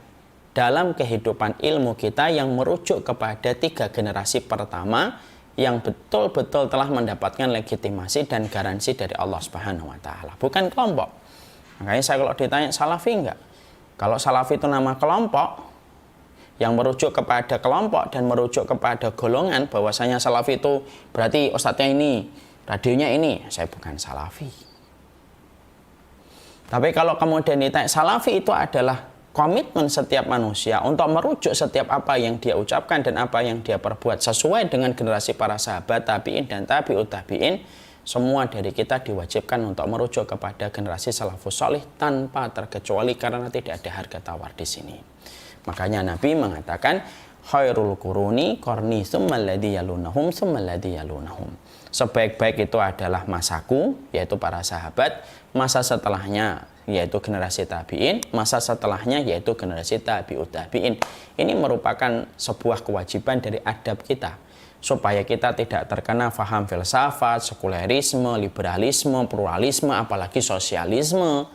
dalam kehidupan ilmu kita yang merujuk kepada 3 generasi pertama yang betul-betul telah mendapatkan legitimasi dan garansi dari Allah Subhanahu wa Ta'ala. Bukan kelompok. Makanya saya kalau ditanya salafi enggak? Kalau salafi itu nama kelompok yang merujuk kepada kelompok dan merujuk kepada golongan, bahwasanya salafi itu berarti ustadznya ini, radionya ini, saya bukan salafi. Tapi kalau kemudian ditanya salafi itu adalah komitmen setiap manusia untuk merujuk setiap apa yang dia ucapkan dan apa yang dia perbuat sesuai dengan generasi para sahabat, tabi'in dan tabi'ut tabi'in. Semua dari kita diwajibkan untuk merujuk kepada generasi salafus salih tanpa terkecuali karena tidak ada harga tawar di sini. Makanya Nabi mengatakan khairul quruni qarni tsummal ladzi yalunahum tsummal ladzi yalunahum. Sebaik-baik itu adalah masaku, yaitu para sahabat, masa setelahnya yaitu generasi tabi'in, masa setelahnya yaitu generasi tabi'ut tabi'in. Ini merupakan sebuah kewajiban dari adab kita, supaya kita tidak terkena faham filsafat, sekulerisme, liberalisme, pluralisme, apalagi sosialisme.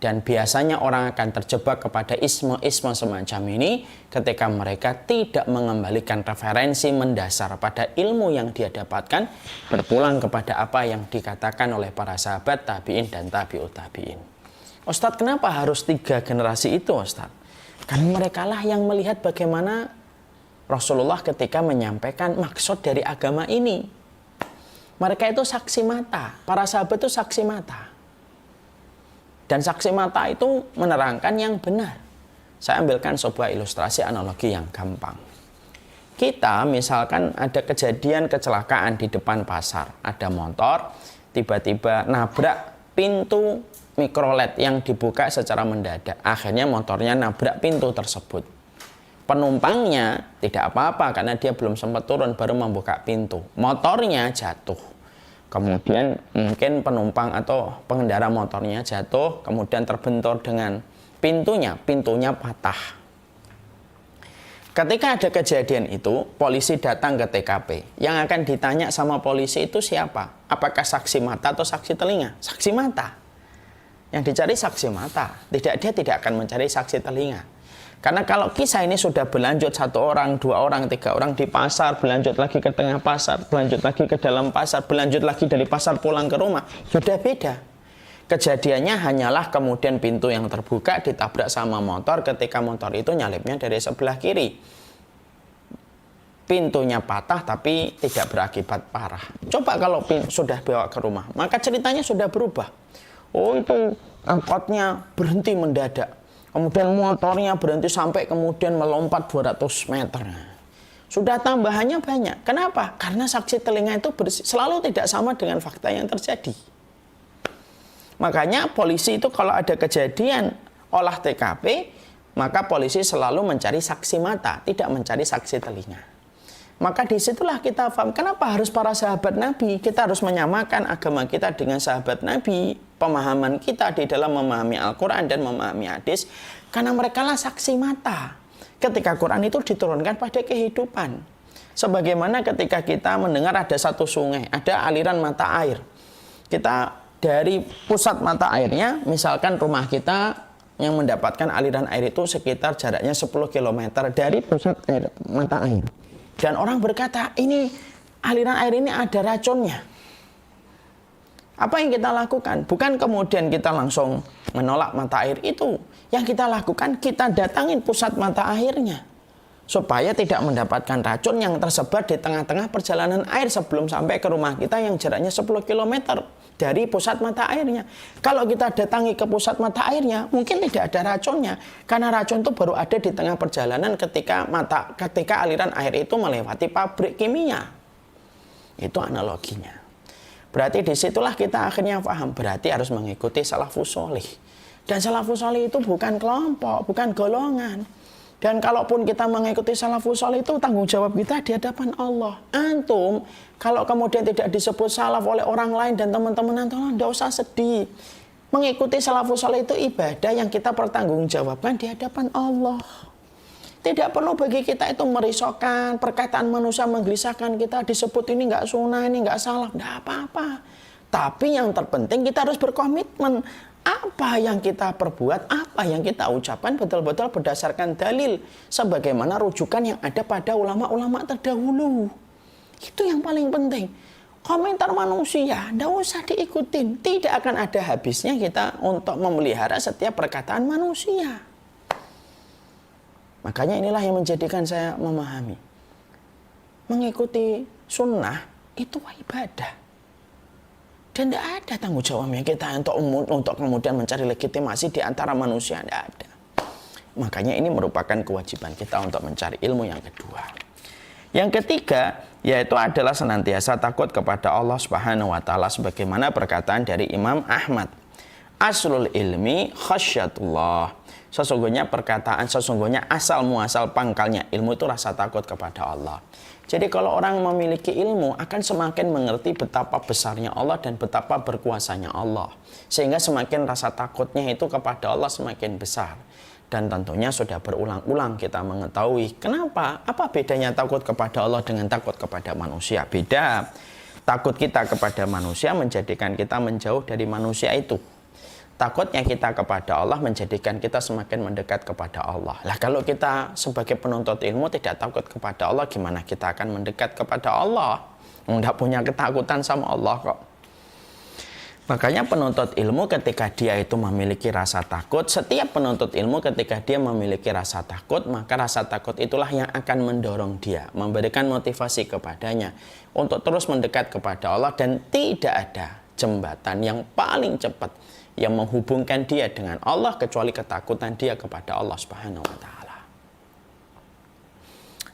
Dan biasanya orang akan terjebak kepada isme-isme semacam ini ketika mereka tidak mengembalikan referensi mendasar pada ilmu yang dia dapatkan, berpulang kepada apa yang dikatakan oleh para sahabat, tabi'in dan tabi'ut tabi'in. Ustadz, kenapa harus 3 generasi itu, Ustadz? Karena mereka lah yang melihat bagaimana Rasulullah ketika menyampaikan maksud dari agama ini. Mereka itu saksi mata, para sahabat itu saksi mata. Dan saksi mata itu menerangkan yang benar. Saya ambilkan sebuah ilustrasi analogi yang gampang. Kita misalkan ada kejadian kecelakaan di depan pasar, ada motor tiba-tiba nabrak pintu mikrolet yang dibuka secara mendadak. Akhirnya motornya nabrak pintu tersebut. Penumpangnya tidak apa-apa karena dia belum sempat turun, baru membuka pintu. Motornya jatuh. Kemudian mungkin penumpang atau pengendara motornya jatuh, kemudian terbentur dengan pintunya patah. Ketika ada kejadian itu, polisi datang ke TKP. Yang akan ditanya sama polisi itu siapa? Apakah saksi mata atau saksi telinga? Saksi mata. Yang dicari saksi mata. Dia tidak akan mencari saksi telinga. Karena kalau kisah ini sudah berlanjut 1 orang, 2 orang, 3 orang di pasar, berlanjut lagi ke tengah pasar, berlanjut lagi ke dalam pasar, berlanjut lagi dari pasar pulang ke rumah, sudah beda. Kejadiannya hanyalah kemudian pintu yang terbuka ditabrak sama motor ketika motor itu nyalipnya dari sebelah kiri. Pintunya patah tapi tidak berakibat parah. Coba kalau sudah bawa ke rumah, maka ceritanya sudah berubah. Oh, itu angkotnya berhenti mendadak. Kemudian motornya berhenti sampai kemudian melompat 200 meter. Sudah tambahannya banyak. Kenapa? Karena saksi telinga itu selalu tidak sama dengan fakta yang terjadi. Makanya polisi itu kalau ada kejadian olah TKP, maka polisi selalu mencari saksi mata, tidak mencari saksi telinga. Maka disitulah kita paham kenapa harus para sahabat Nabi. Kita harus menyamakan agama kita dengan sahabat Nabi. Pemahaman kita di dalam memahami Al-Quran dan memahami hadis. Karena mereka lah saksi mata. Ketika Quran itu diturunkan pada kehidupan. Sebagaimana ketika kita mendengar ada satu sungai, ada aliran mata air. Kita dari pusat mata airnya, misalkan rumah kita yang mendapatkan aliran air itu sekitar jaraknya 10 km dari pusat mata air. Dan orang berkata, ini aliran air ini ada racunnya. Apa yang kita lakukan? Bukan kemudian kita langsung menolak mata air itu. Yang kita lakukan, kita datangin pusat mata airnya. Supaya tidak mendapatkan racun yang tersebar di tengah-tengah perjalanan air sebelum sampai ke rumah kita yang jaraknya 10 km dari pusat mata airnya. Kalau kita datangi ke pusat mata airnya, mungkin tidak ada racunnya. Karena racun itu baru ada di tengah perjalanan ketika aliran air itu melewati pabrik kimia. Itu analoginya. Berarti disitulah kita akhirnya paham. Berarti harus mengikuti salafus sholih. Dan salafus sholih itu bukan kelompok, bukan golongan. Dan kalaupun kita mengikuti salafus sholih itu tanggung jawab kita di hadapan Allah. Antum, kalau kemudian tidak disebut salaf oleh orang lain dan teman-teman antum, tidak usah sedih. Mengikuti salafus sholih itu ibadah yang kita pertanggungjawabkan di hadapan Allah. Tidak perlu bagi kita itu merisaukan, perkataan manusia menggelisahkan kita, disebut ini nggak sunnah, ini nggak salaf, nggak apa-apa. Tapi yang terpenting kita harus berkomitmen. Apa yang kita perbuat, apa yang kita ucapkan betul-betul berdasarkan dalil. Sebagaimana rujukan yang ada pada ulama-ulama terdahulu. Itu yang paling penting. Komentar manusia, tidak usah diikutin. Tidak akan ada habisnya kita untuk memelihara setiap perkataan manusia. Makanya inilah yang menjadikan saya memahami. Mengikuti sunnah itu ibadah. Dan tidak ada tanggung jawabnya kita untuk kemudian mencari legitimasi di antara manusia. Tidak ada. Makanya ini merupakan kewajiban kita untuk mencari ilmu yang kedua. Yang ketiga, yaitu adalah senantiasa takut kepada Allah Subhanahu wa Ta'ala, sebagaimana perkataan dari Imam Ahmad. Aslul ilmi khasyatullah. Sesungguhnya asal muasal pangkalnya ilmu itu rasa takut kepada Allah. Jadi kalau orang memiliki ilmu akan semakin mengerti betapa besarnya Allah dan betapa berkuasanya Allah. Sehingga semakin rasa takutnya itu kepada Allah semakin besar. Dan tentunya sudah berulang-ulang kita mengetahui kenapa, apa bedanya takut kepada Allah dengan takut kepada manusia. Beda. Takut kita kepada manusia menjadikan kita menjauh dari manusia itu. Takutnya kita kepada Allah menjadikan kita semakin mendekat kepada Allah. Lah kalau kita sebagai penuntut ilmu tidak takut kepada Allah, gimana kita akan mendekat kepada Allah? Tidak punya ketakutan sama Allah kok. Makanya penuntut ilmu ketika dia itu memiliki rasa takut, setiap penuntut ilmu ketika dia memiliki rasa takut, maka rasa takut itulah yang akan mendorong dia, memberikan motivasi kepadanya untuk terus mendekat kepada Allah. Dan tidak ada jembatan yang paling cepat yang menghubungkan dia dengan Allah kecuali ketakutan dia kepada Allah Subhanahu wa Ta'ala.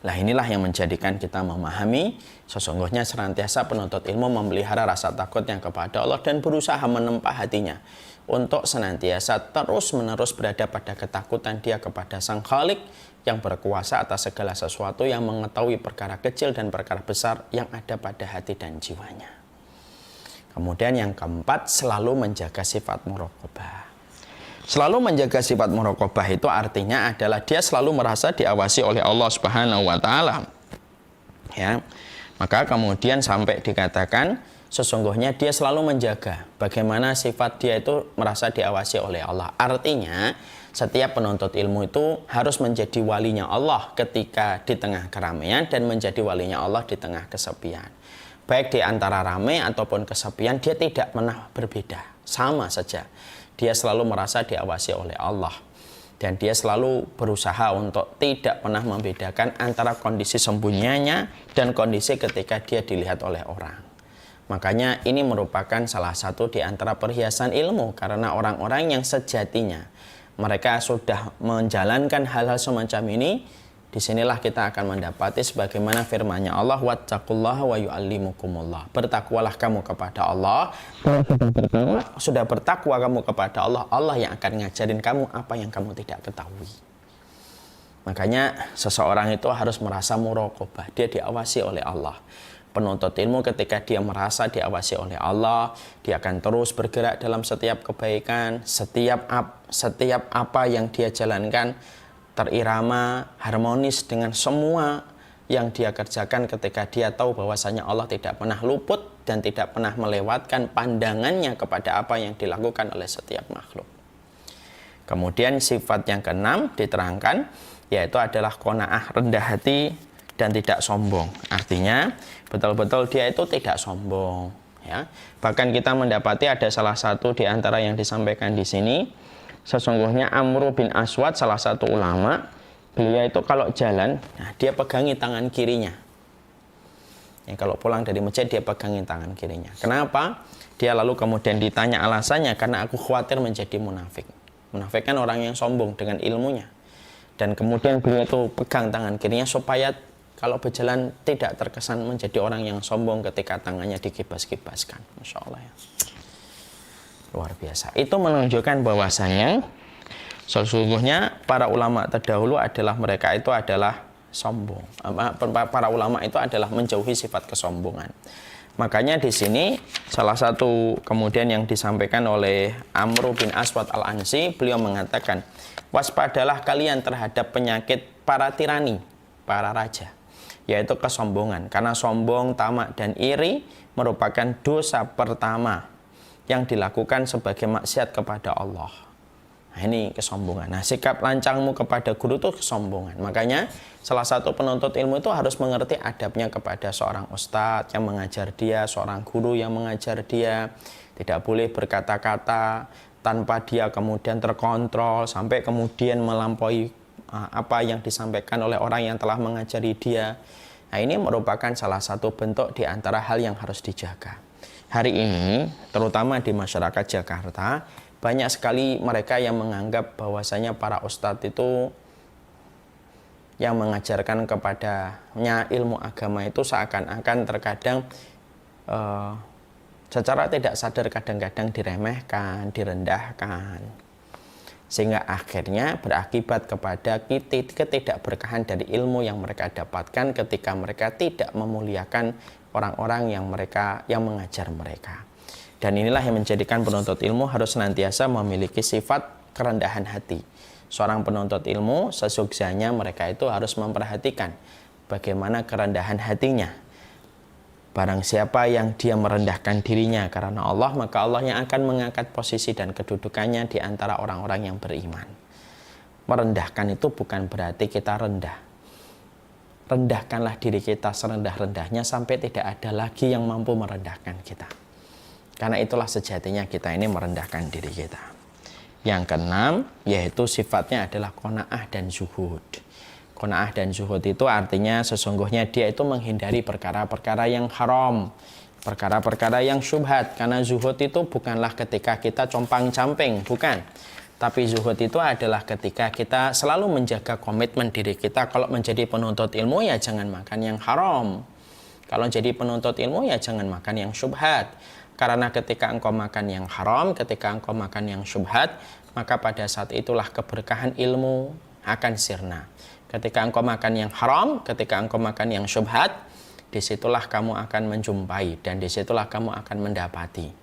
Nah, inilah yang menjadikan kita memahami sesungguhnya senantiasa penuntut ilmu memelihara rasa takutnya kepada Allah dan berusaha menempa hatinya untuk senantiasa terus-menerus berada pada ketakutan dia kepada Sang Khalik yang berkuasa atas segala sesuatu, yang mengetahui perkara kecil dan perkara besar yang ada pada hati dan jiwanya. Kemudian yang keempat, selalu menjaga sifat muraqabah. Selalu menjaga sifat muraqabah itu artinya adalah dia selalu merasa diawasi oleh Allah Subhanahu wa taala. Ya. Maka kemudian sampai dikatakan sesungguhnya dia selalu menjaga bagaimana sifat dia itu merasa diawasi oleh Allah. Artinya setiap penuntut ilmu itu harus menjadi walinya Allah ketika di tengah keramaian dan menjadi walinya Allah di tengah kesepian. Baik di antara ramai ataupun kesepian, dia tidak pernah berbeda, sama saja. Dia selalu merasa diawasi oleh Allah. Dan dia selalu berusaha untuk tidak pernah membedakan antara kondisi sembunyinya dan kondisi ketika dia dilihat oleh orang. Makanya ini merupakan salah satu di antara perhiasan ilmu. Karena orang-orang yang sejatinya mereka sudah menjalankan hal-hal semacam ini, disinilah kita akan mendapati sebagaimana firman-Nya Allah, wattaqullaha wa yu'allimukumullah. Bertakwalah kamu kepada Allah. Sudah bertakwa kamu kepada Allah, Allah yang akan ngajarin kamu apa yang kamu tidak ketahui. Makanya seseorang itu harus merasa muraqabah, dia diawasi oleh Allah. Penuntut ilmu ketika dia merasa diawasi oleh Allah, dia akan terus bergerak dalam setiap kebaikan, setiap apa yang dia jalankan terirama, harmonis dengan semua yang dia kerjakan ketika dia tahu bahwasanya Allah tidak pernah luput dan tidak pernah melewatkan pandangannya kepada apa yang dilakukan oleh setiap makhluk. Kemudian sifat yang keenam diterangkan, yaitu adalah qanaah, rendah hati dan tidak sombong. Artinya betul-betul dia itu tidak sombong. Ya. Bahkan kita mendapati ada salah satu di antara yang disampaikan di sini. Sesungguhnya Amr bin Aswad, salah satu ulama, beliau itu kalau jalan, nah dia pegangi tangan kirinya. Ya, kalau pulang dari masjid dia pegangi tangan kirinya. Kenapa? Dia lalu kemudian ditanya alasannya, karena aku khawatir menjadi munafik. Munafik kan orang yang sombong dengan ilmunya. Dan kemudian beliau itu pegang tangan kirinya supaya kalau berjalan tidak terkesan menjadi orang yang sombong ketika tangannya dikibas-kibaskan. Masya Allah ya. Luar biasa. Itu menunjukkan bahwasanya sesungguhnya para ulama terdahulu adalah mereka itu adalah sombong. Para ulama itu adalah menjauhi sifat kesombongan. Makanya di sini salah satu kemudian yang disampaikan oleh Amr bin Aswad al-Ansi, beliau mengatakan, waspadalah kalian terhadap penyakit para tirani, para raja, yaitu kesombongan. Karena sombong, tamak, dan iri merupakan dosa pertama yang dilakukan sebagai maksiat kepada Allah. Nah, ini kesombongan. Nah, sikap lancangmu kepada guru itu kesombongan. Makanya salah satu penuntut ilmu itu harus mengerti adabnya kepada seorang ustadz yang mengajar dia, seorang guru yang mengajar dia. Tidak boleh berkata-kata tanpa dia kemudian terkontrol sampai kemudian melampaui apa yang disampaikan oleh orang yang telah mengajari dia. Nah, ini merupakan salah satu bentuk di antara hal yang harus dijaga. Hari ini, terutama di masyarakat Jakarta, banyak sekali mereka yang menganggap bahwasanya para ustadz itu yang mengajarkan kepadanya ilmu agama itu seakan-akan terkadang secara tidak sadar kadang-kadang diremehkan, direndahkan. Sehingga akhirnya berakibat kepada ketidakberkahan dari ilmu yang mereka dapatkan ketika mereka tidak memuliakan orang-orang yang mengajar mereka. Dan inilah yang menjadikan penuntut ilmu harus senantiasa memiliki sifat kerendahan hati. Seorang penuntut ilmu sesuksanya mereka itu harus memperhatikan bagaimana kerendahan hatinya. Barang siapa yang dia merendahkan dirinya karena Allah, maka Allah yang akan mengangkat posisi dan kedudukannya di antara orang-orang yang beriman. Merendahkan itu bukan berarti kita rendah. Rendahkanlah diri kita serendah-rendahnya sampai tidak ada lagi yang mampu merendahkan kita. Karena itulah sejatinya kita ini merendahkan diri kita. Yang keenam, yaitu sifatnya adalah qanaah dan zuhud. Qanaah dan zuhud itu artinya sesungguhnya dia itu menghindari perkara-perkara yang haram, perkara-perkara yang syubhat. Karena zuhud itu bukanlah ketika kita compang-camping, bukan. Tapi zuhud itu adalah ketika kita selalu menjaga komitmen diri kita. Kalau menjadi penuntut ilmu ya jangan makan yang haram. Kalau jadi penuntut ilmu ya jangan makan yang syubhat. Karena ketika engkau makan yang haram, ketika engkau makan yang syubhat, maka pada saat itulah keberkahan ilmu akan sirna. Ketika engkau makan yang haram, ketika engkau makan yang syubhat, disitulah kamu akan menjumpai dan disitulah kamu akan mendapati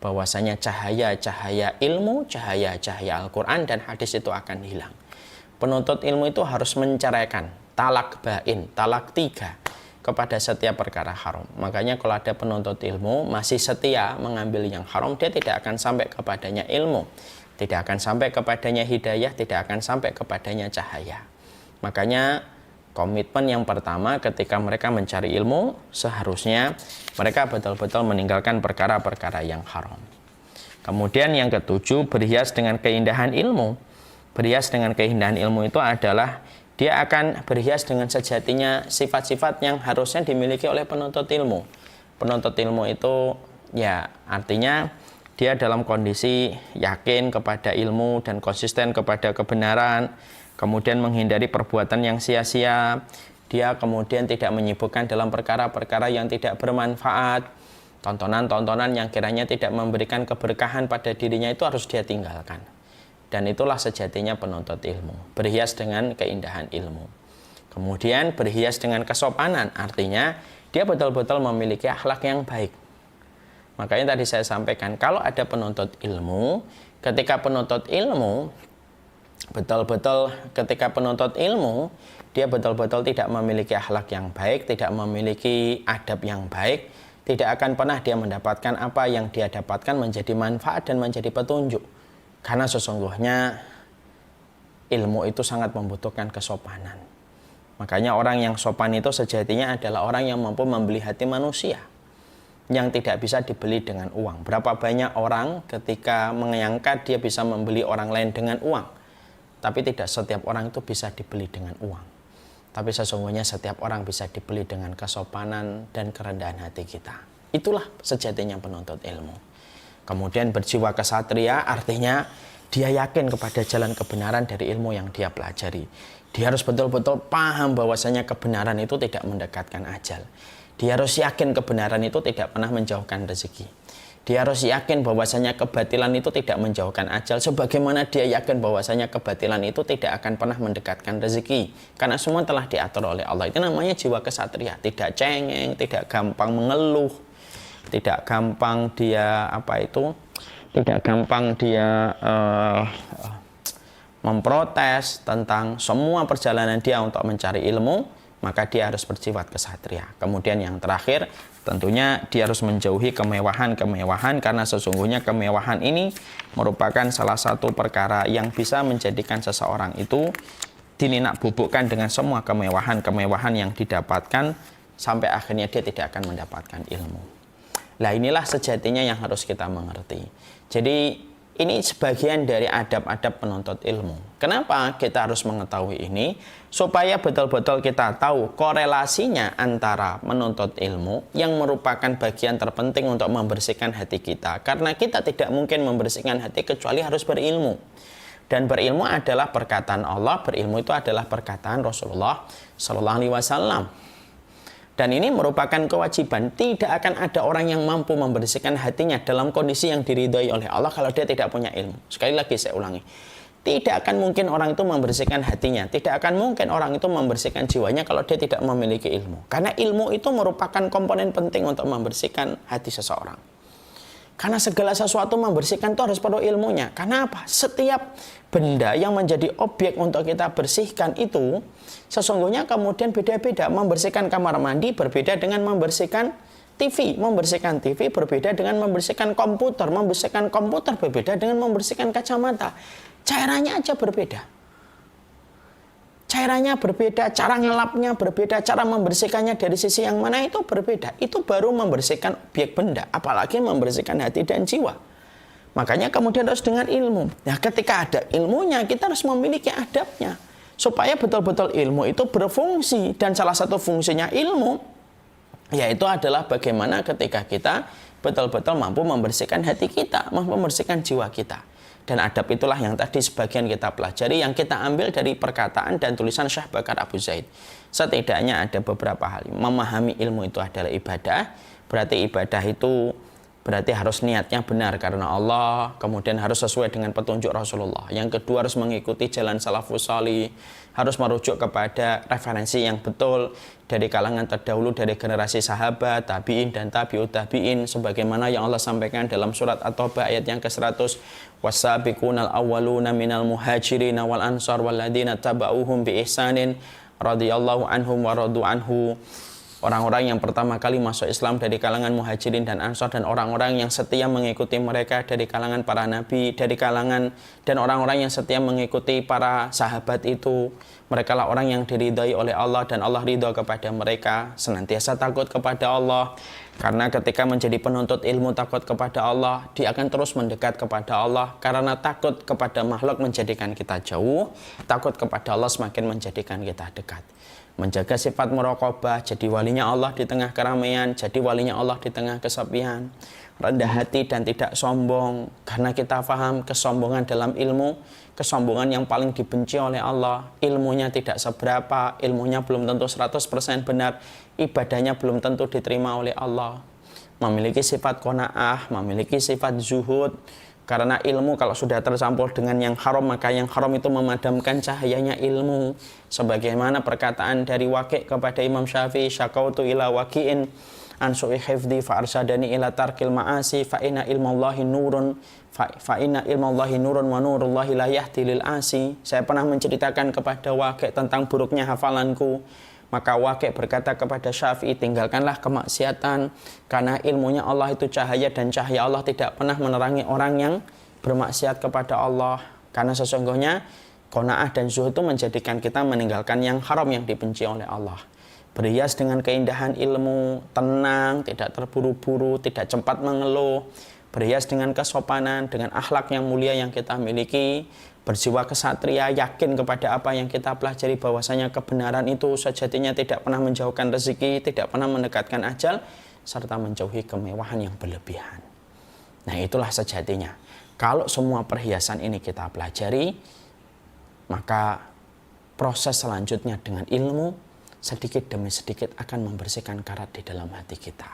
bahwasanya cahaya-cahaya ilmu, cahaya-cahaya Al-Quran dan hadis itu akan hilang. Penuntut ilmu itu harus menceraikan talak bain, talak 3 kepada setiap perkara haram. Makanya kalau ada penuntut ilmu masih setia mengambil yang haram, dia tidak akan sampai kepadanya ilmu, tidak akan sampai kepadanya hidayah, tidak akan sampai kepadanya cahaya. Makanya komitmen yang pertama ketika mereka mencari ilmu, seharusnya mereka betul-betul meninggalkan perkara-perkara yang haram. Kemudian yang ketujuh, berhias dengan keindahan ilmu. Berhias dengan keindahan ilmu itu adalah dia akan berhias dengan sejatinya sifat-sifat yang harusnya dimiliki oleh penuntut ilmu. Penuntut ilmu itu ya artinya dia dalam kondisi yakin kepada ilmu dan konsisten kepada kebenaran, kemudian menghindari perbuatan yang sia-sia. Dia kemudian tidak menyibukkan dalam perkara-perkara yang tidak bermanfaat. Tontonan-tontonan yang kiranya tidak memberikan keberkahan pada dirinya itu harus dia tinggalkan. Dan itulah sejatinya penuntut ilmu, berhias dengan keindahan ilmu. Kemudian berhias dengan kesopanan, artinya dia betul-betul memiliki akhlak yang baik. Makanya tadi saya sampaikan, kalau ada penuntut ilmu, ketika penuntut ilmu dia betul-betul tidak memiliki akhlak yang baik, tidak memiliki adab yang baik, tidak akan pernah dia mendapatkan apa yang dia dapatkan menjadi manfaat dan menjadi petunjuk. Karena sesungguhnya ilmu itu sangat membutuhkan kesopanan. Makanya orang yang sopan itu sejatinya adalah orang yang mampu membeli hati manusia, yang tidak bisa dibeli dengan uang. Berapa banyak orang ketika menyangka dia bisa membeli orang lain dengan uang, tapi tidak setiap orang itu bisa dibeli dengan uang. Tapi sesungguhnya setiap orang bisa dibeli dengan kesopanan dan kerendahan hati kita. Itulah sejatinya penuntut ilmu. Kemudian berjiwa kesatria artinya dia yakin kepada jalan kebenaran dari ilmu yang dia pelajari. Dia harus betul-betul paham bahwasanya kebenaran itu tidak mendekatkan ajal. Dia harus yakin kebenaran itu tidak pernah menjauhkan rezeki. Dia harus yakin bahwasanya kebatilan itu tidak menjauhkan ajal, sebagaimana dia yakin bahwasanya kebatilan itu tidak akan pernah mendekatkan rezeki. Karena semua telah diatur oleh Allah. Itu namanya jiwa kesatria, tidak cengeng, tidak gampang mengeluh, tidak gampang dia memprotes tentang semua perjalanan dia untuk mencari ilmu, maka dia harus bersifat kesatria. Kemudian yang terakhir, tentunya dia harus menjauhi kemewahan-kemewahan, karena sesungguhnya kemewahan ini merupakan salah satu perkara yang bisa menjadikan seseorang itu dininak bubukkan dengan semua kemewahan-kemewahan yang didapatkan sampai akhirnya dia tidak akan mendapatkan ilmu. Nah, inilah sejatinya yang harus kita mengerti. Jadi ini sebagian dari adab-adab penuntut ilmu. Kenapa kita harus mengetahui ini? Supaya betul-betul kita tahu korelasinya antara menuntut ilmu yang merupakan bagian terpenting untuk membersihkan hati kita. Karena kita tidak mungkin membersihkan hati kecuali harus berilmu. Dan berilmu adalah perkataan Allah, berilmu itu adalah perkataan Rasulullah Sallallahu Alaihi Wasallam. Dan ini merupakan kewajiban. Tidak akan ada orang yang mampu membersihkan hatinya dalam kondisi yang diridhoi oleh Allah kalau dia tidak punya ilmu. Sekali lagi saya ulangi. Tidak akan mungkin orang itu membersihkan hatinya. Tidak akan mungkin orang itu membersihkan jiwanya kalau dia tidak memiliki ilmu. Karena ilmu itu merupakan komponen penting untuk membersihkan hati seseorang. Karena segala sesuatu membersihkan itu harus perlu ilmunya. Karena apa? Setiap benda yang menjadi objek untuk kita bersihkan itu sesungguhnya kemudian beda-beda. Membersihkan kamar mandi berbeda dengan membersihkan TV. Membersihkan TV berbeda dengan membersihkan komputer. Membersihkan komputer berbeda dengan membersihkan kacamata. Cairannya aja berbeda. Cairannya berbeda, cara ngelapnya berbeda, cara membersihkannya dari sisi yang mana itu berbeda. Itu baru membersihkan objek benda, apalagi membersihkan hati dan jiwa. Makanya kemudian harus dengan ilmu. Nah, ketika ada ilmunya, kita harus memiliki adabnya. Supaya betul-betul ilmu itu berfungsi. Dan salah satu fungsinya ilmu, yaitu adalah bagaimana ketika kita betul-betul mampu membersihkan hati kita, mampu membersihkan jiwa kita. Dan adab itulah yang tadi sebagian kita pelajari, yang kita ambil dari perkataan dan tulisan Syekh Bakar Abu Zaid. Setidaknya ada beberapa hal. Memahami ilmu itu adalah ibadah, berarti ibadah itu berarti harus niatnya benar karena Allah, kemudian harus sesuai dengan petunjuk Rasulullah. Yang kedua harus mengikuti jalan salafus salih, harus merujuk kepada referensi yang betul dari kalangan terdahulu, dari generasi sahabat, tabi'in dan tabi'ut tabi'in, sebagaimana yang Allah sampaikan dalam surat At-Taubah ayat yang ke-100, wasabiqunal awwaluna minal muhajirin wal ansar walladzina taba'uhum bi ihsanin radhiyallahu anhum wa radu anhu. Orang-orang yang pertama kali masuk Islam dari kalangan muhajirin dan ansar, dan orang-orang yang setia mengikuti mereka dari kalangan para nabi, dari kalangan dan orang-orang yang setia mengikuti para sahabat itu, mereka lah orang yang diridhai oleh Allah dan Allah ridha kepada mereka. Senantiasa takut kepada Allah, karena ketika menjadi penuntut ilmu takut kepada Allah, dia akan terus mendekat kepada Allah. Karena takut kepada makhluk menjadikan kita jauh, takut kepada Allah semakin menjadikan kita dekat. Menjaga sifat muraqabah, jadi walinya Allah di tengah keramaian, jadi walinya Allah di tengah kesepian. Rendah hati dan tidak sombong, karena kita paham kesombongan dalam ilmu, kesombongan yang paling dibenci oleh Allah. Ilmunya tidak seberapa, ilmunya belum tentu 100% benar, ibadahnya belum tentu diterima oleh Allah. Memiliki sifat qanaah, memiliki sifat zuhud, karena ilmu kalau sudah tercampur dengan yang haram, maka yang haram itu memadamkan cahayanya ilmu. Sebagaimana perkataan dari Waqi' kepada Imam Syafi'i, syakautu ila waqi'in an su'i hifdhi fa arsyadani ila tarkil ma'asi fa inna ilmallahi nurun fa inna ilmallahi nurun wa nurullahi la yahdi lil asi. Saya pernah menceritakan kepada Waqi' tentang buruknya hafalanku. Maka Waqi' berkata kepada Syafi'i, tinggalkanlah kemaksiatan, karena ilmunya Allah itu cahaya, dan cahaya Allah tidak pernah menerangi orang yang bermaksiat kepada Allah. Karena sesungguhnya qanaah dan zuhud itu menjadikan kita meninggalkan yang haram yang dibenci oleh Allah. Berhias dengan keindahan ilmu, tenang, tidak terburu-buru, tidak cepat mengeluh. Berhias dengan kesopanan, dengan akhlak yang mulia yang kita miliki. Berjiwa kesatria, yakin kepada apa yang kita pelajari, bahwasanya kebenaran itu sejatinya tidak pernah menjauhkan rezeki, tidak pernah mendekatkan ajal, serta menjauhi kemewahan yang berlebihan. Nah, itulah sejatinya. Kalau semua perhiasan ini kita pelajari, maka proses selanjutnya dengan ilmu, sedikit demi sedikit akan membersihkan karat di dalam hati kita.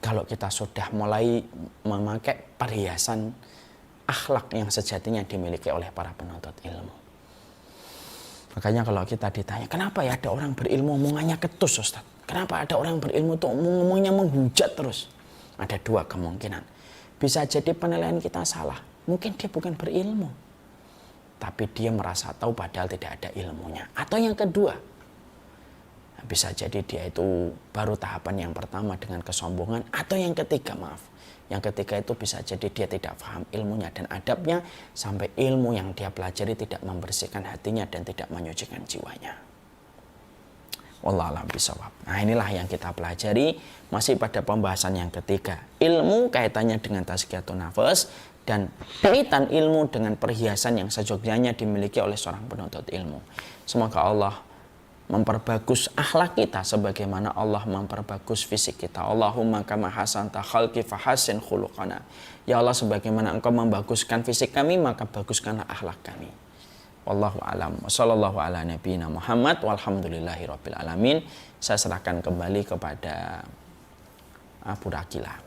Kalau kita sudah mulai memakai perhiasan akhlak yang sejatinya dimiliki oleh para penuntut ilmu. Makanya kalau kita ditanya, kenapa ya ada orang berilmu omongannya ketus, Ustaz? Kenapa ada orang berilmu tuh ngomongnya menghujat terus? Ada dua kemungkinan. Bisa jadi penilaian kita salah. Mungkin dia bukan berilmu, tapi dia merasa tahu padahal tidak ada ilmunya. Atau yang kedua, bisa jadi dia itu baru tahapan yang pertama dengan kesombongan. Atau yang ketiga, yang ketiga itu bisa jadi dia tidak paham ilmunya dan adabnya, sampai ilmu yang dia pelajari tidak membersihkan hatinya dan tidak menyucikan jiwanya. Wallahu a'lam bishawab. Nah, inilah yang kita pelajari masih pada pembahasan yang ketiga. Ilmu kaitannya dengan tazkiyatun nafas, dan kaitan ilmu dengan perhiasan yang sejognyanya dimiliki oleh seorang penuntut ilmu. Semoga Allah memperbagus akhlak kita sebagaimana Allah memperbagus fisik kita. Allahumma kama hasanta khalqi fahassin khuluqana. Ya Allah, sebagaimana Engkau membaguskan fisik kami, maka baguskanlah akhlak kami. Wallahu a'lam. Wassallallahu ala nabiyina Muhammad walhamdulillahi rabbil alamin. Saya serahkan kembali kepada Abu Rakila.